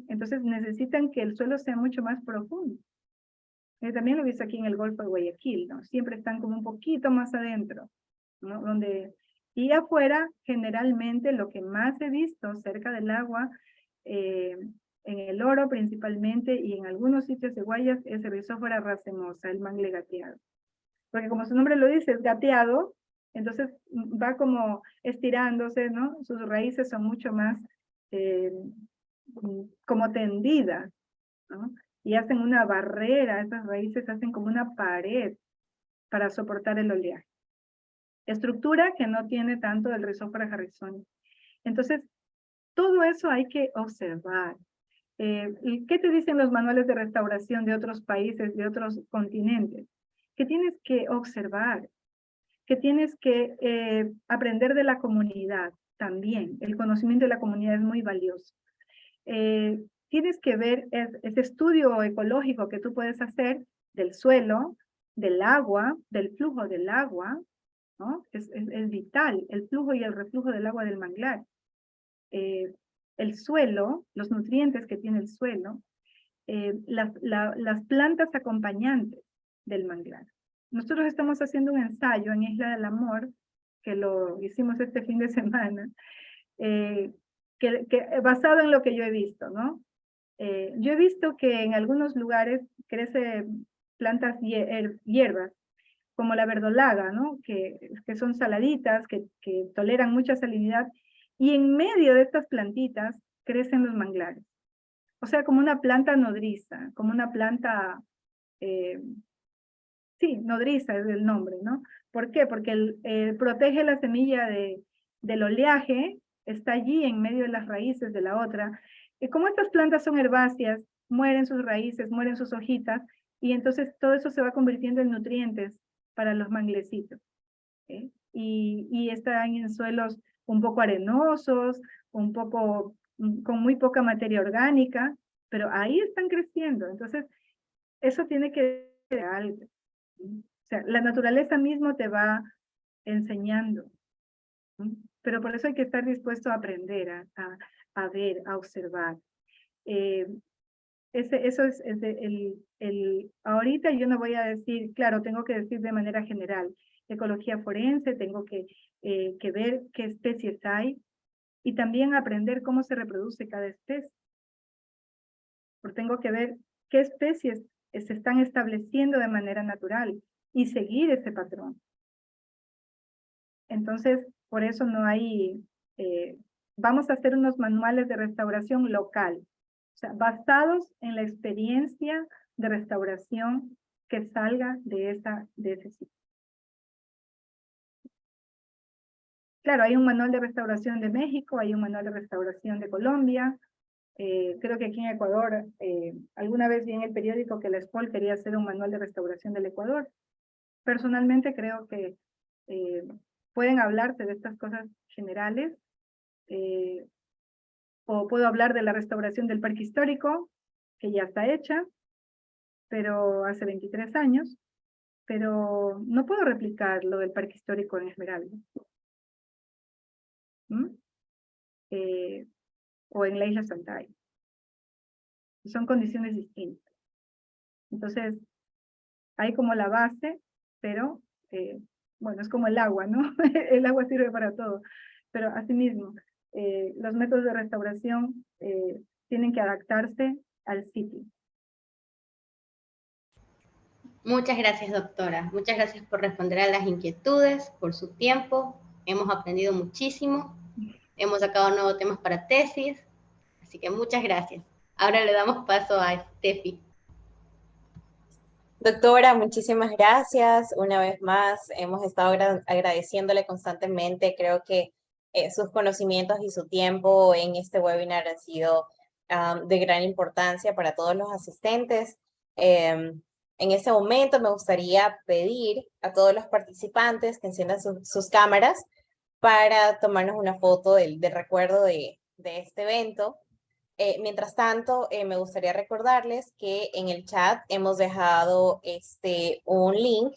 Speaker 1: entonces necesitan que el suelo sea mucho más profundo. También lo he visto aquí en el Golfo de Guayaquil, ¿no? Siempre están como un poquito más adentro, ¿no? Y afuera, generalmente, lo que más he visto cerca del agua, en el el oro principalmente, y en algunos sitios de Guayas es el Rhizophyra racemosa, el mangle gateado. Porque como su nombre lo dice, es gateado, entonces va como estirándose, ¿no? Sus raíces son mucho más como tendidas, ¿no? Y hacen una barrera, esas raíces hacen como una pared para soportar el oleaje. Estructura que no tiene tanto el Rhizophyra harrisoni. Entonces, todo eso hay que observar. ¿Qué te dicen los manuales de restauración de otros países, de otros continentes? Que tienes que observar, que tienes que aprender de la comunidad también. El conocimiento de la comunidad es muy valioso. Tienes que ver ese estudio ecológico que tú puedes hacer del suelo, del agua, del flujo del agua, ¿no? Es vital, el flujo y el reflujo del agua del manglar. El suelo, los nutrientes que tiene el suelo, las plantas acompañantes del manglar. Nosotros estamos haciendo un ensayo en Isla del Amor, que lo hicimos este fin de semana, basado en lo que yo he visto, ¿no? Yo he visto que en algunos lugares crecen plantas hierbas, como la verdolaga, ¿no? Que son saladitas, que toleran mucha salinidad, y en medio de estas plantitas crecen los manglares. O sea, como una planta nodriza, como una planta, sí, nodriza es el nombre, ¿no? ¿Por qué? Porque protege la semilla del oleaje, está allí en medio de las raíces de la otra. Y como estas plantas son herbáceas, mueren sus raíces, mueren sus hojitas, y entonces todo eso se va convirtiendo en nutrientes para los manglecitos. Y están en suelos un poco arenosos, un poco con muy poca materia orgánica, pero ahí están creciendo. Entonces, eso tiene que ser algo. O sea, la naturaleza mismo te va enseñando. Pero por eso hay que estar dispuesto a aprender, a ver, a observar. Eso es ahorita yo no voy a decir, claro, tengo que decir de manera general, ecología forense, tengo que ver qué especies hay y también aprender cómo se reproduce cada especie. Porque tengo que ver qué especies se están estableciendo de manera natural y seguir ese patrón. Entonces, por eso no hay, vamos a hacer unos manuales de restauración local, o sea, basados en la experiencia de restauración que salga de ese sitio. Claro, hay un manual de restauración de México, hay un manual de restauración de Colombia. Creo que aquí en Ecuador, alguna vez vi en el periódico que la SPOL quería hacer un manual de restauración del Ecuador. Personalmente creo que pueden hablarse de estas cosas generales, o puedo hablar de la restauración del parque histórico, que ya está hecha, pero hace 23 años, pero no puedo replicar lo del parque histórico en Esmeralda. O en la isla Santay. Son condiciones distintas. Entonces, hay como la base, pero, bueno, es como el agua, ¿no? El agua sirve para todo. Pero asimismo, los métodos de restauración tienen que adaptarse al sitio.
Speaker 4: Muchas gracias, doctora. Muchas gracias por responder a las inquietudes, por su tiempo. Hemos aprendido muchísimo. Hemos sacado nuevos temas para tesis. Así que muchas gracias. Ahora le damos paso a Steffi.
Speaker 2: Doctora, muchísimas gracias. Una vez más, hemos estado agradeciéndole constantemente. Creo que sus conocimientos y su tiempo en este webinar han sido de gran importancia para todos los asistentes. En este momento me gustaría pedir a todos los participantes que enciendan sus cámaras para tomarnos una foto del recuerdo de este evento. Mientras tanto, me gustaría recordarles que en el chat hemos dejado un link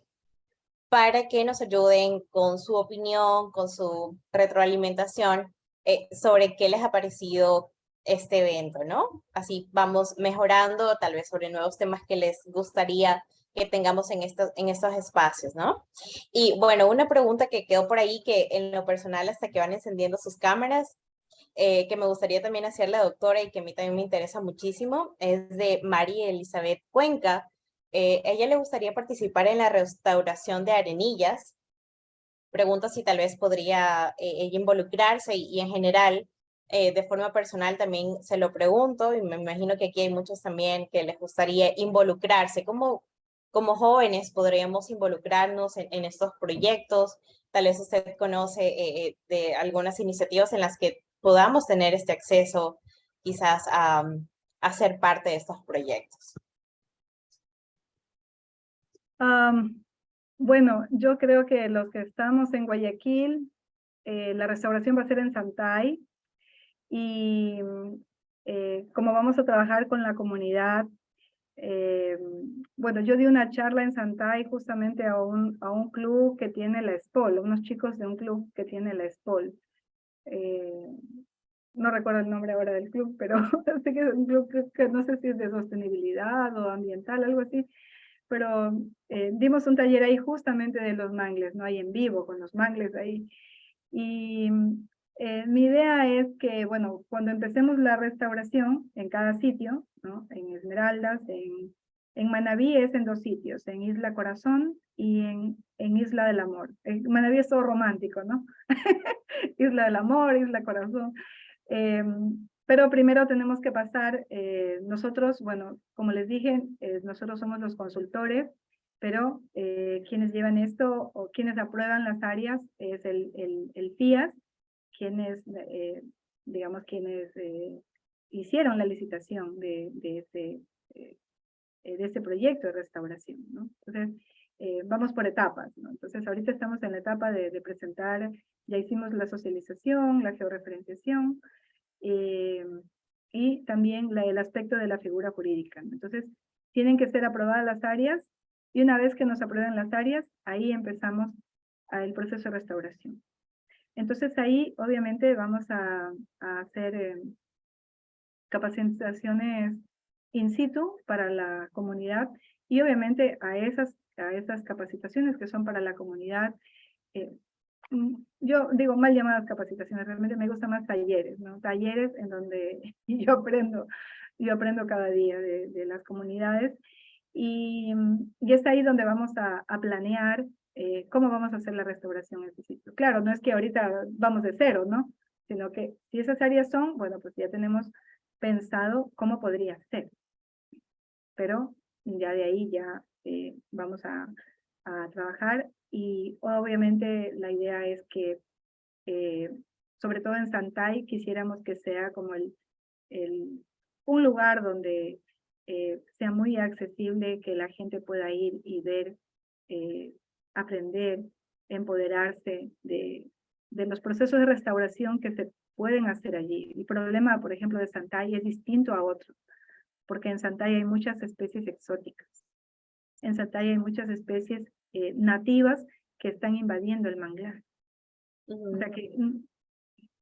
Speaker 2: para que nos ayuden con su opinión, con su retroalimentación sobre qué les ha parecido este evento, ¿no? Así vamos mejorando tal vez sobre nuevos temas que les gustaría que tengamos en estos espacios, ¿no? Y bueno, una pregunta que quedó por ahí que en lo personal hasta que van encendiendo sus cámaras, que me gustaría también hacerle a la doctora y que a mí también me interesa muchísimo, es de María Elizabeth Cuenca. Ella le gustaría participar en la restauración de arenillas. Pregunta si tal vez podría ella involucrarse y en general, de forma personal también se lo pregunto y me imagino que aquí hay muchos también que les gustaría involucrarse. Como jóvenes podríamos involucrarnos en estos proyectos? Tal vez usted conoce de algunas iniciativas en las que podamos tener este acceso quizás a ser parte de estos proyectos.
Speaker 1: Bueno, yo creo que los que estamos en Guayaquil, la restauración va a ser en Santay, y como vamos a trabajar con la comunidad, bueno, yo di una charla en Santay justamente a un club que tiene la SPOL, unos chicos de un club que tiene la SPOL. No recuerdo el nombre ahora del club, pero sé que es un club que no sé si es de sostenibilidad o ambiental, algo así, pero dimos un taller ahí justamente de los mangles, ¿no? Ahí en vivo, con los mangles ahí. Y mi idea es que, bueno, cuando empecemos la restauración en cada sitio, ¿no? En Esmeraldas, en Manabí es en 2 sitios, en Isla Corazón y en Isla del Amor. En Manabí es todo romántico, ¿no? Isla del Amor, Isla Corazón. Pero primero tenemos que pasar, nosotros, bueno, como les dije, nosotros somos los consultores, pero quienes llevan esto o quienes aprueban las áreas es el FIAS, quienes, digamos, quienes hicieron la licitación de este proyecto de restauración, ¿no? Entonces, vamos por etapas, ¿no? Entonces, ahorita estamos en la etapa de presentar, ya hicimos la socialización, la georreferenciación, y también el aspecto de la figura jurídica, ¿no? Entonces, tienen que ser aprobadas las áreas, y una vez que nos aprueben las áreas, ahí empezamos el proceso de restauración. Entonces, ahí obviamente vamos a hacer capacitaciones in situ para la comunidad, y obviamente a esas capacitaciones que son para la comunidad, yo digo mal llamadas capacitaciones, realmente me gustan más talleres, ¿no? Talleres en donde yo aprendo cada día de las comunidades, y es ahí donde vamos a planear cómo vamos a hacer la restauración en ese sitio. Claro, no es que ahorita vamos de cero, ¿no? Sino que si esas áreas son, bueno, pues ya tenemos pensado cómo podría ser. Pero ya de ahí ya vamos a trabajar, y obviamente la idea es que, sobre todo en Santay, quisiéramos que sea como un lugar donde sea muy accesible, que la gente pueda ir y ver, aprender, empoderarse de los procesos de restauración que se pueden hacer allí. El problema, por ejemplo, de Santay es distinto a otros, porque en Santay hay muchas especies exóticas. En Santay hay muchas especies nativas que están invadiendo el manglar. O sea que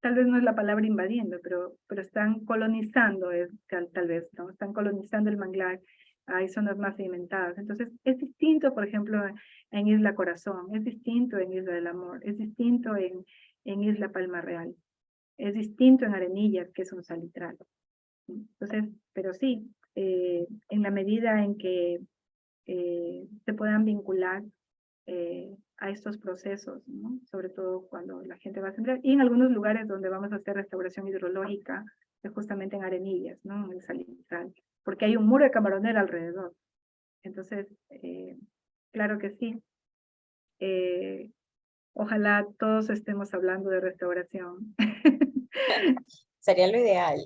Speaker 1: tal vez no es la palabra invadiendo, pero están colonizando, tal vez, ¿no? Están colonizando el manglar. Hay zonas más sedimentadas. Entonces, es distinto, por ejemplo, en Isla Corazón, es distinto en Isla del Amor, es distinto en Isla Palma Real, es distinto en Arenillas, que es un salitral. Entonces, pero sí, en la medida en que se puedan vincular a estos procesos, ¿no? Sobre todo cuando la gente va a sembrar, y en algunos lugares donde vamos a hacer restauración hidrológica, es justamente en Arenillas, ¿no? En el salitral, porque hay un muro de camaronera alrededor. Entonces, claro que sí. Ojalá todos estemos hablando de restauración.
Speaker 2: Sería lo ideal.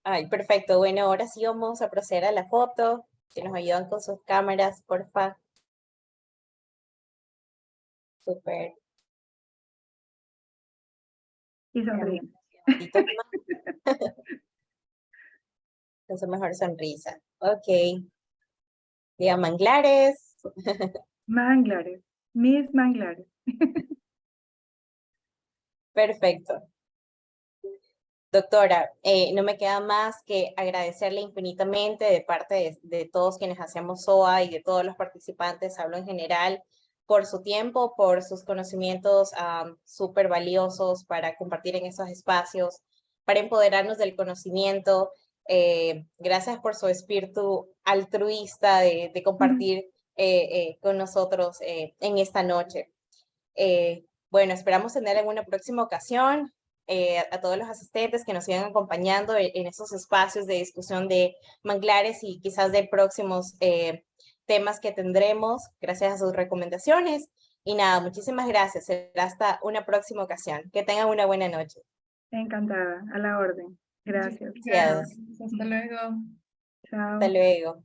Speaker 2: Ay, perfecto. Bueno, ahora sí vamos a proceder a la foto. Si nos ayudan con sus cámaras, porfa. Súper.
Speaker 1: Y sonríen.
Speaker 2: Con su mejor sonrisa. Ok. Diga manglares.
Speaker 1: Manglares, mis manglares.
Speaker 2: Perfecto. Doctora, no me queda más que agradecerle infinitamente de parte de todos quienes hacemos SOA y de todos los participantes, hablo en general, por su tiempo, por sus conocimientos súper valiosos para compartir en esos espacios. para empoderarnos del conocimiento. Gracias por su espíritu altruista de compartir con nosotros en esta noche. Bueno, esperamos tener en una próxima ocasión a todos los asistentes que nos sigan acompañando en esos espacios de discusión de manglares y quizás de próximos temas que tendremos gracias a sus recomendaciones. Y nada, muchísimas gracias. Será hasta una próxima ocasión. Que tengan una buena noche.
Speaker 1: Encantada, a la orden. Gracias.
Speaker 2: Gracias.
Speaker 3: Hasta luego.
Speaker 1: Chao.
Speaker 2: Hasta luego.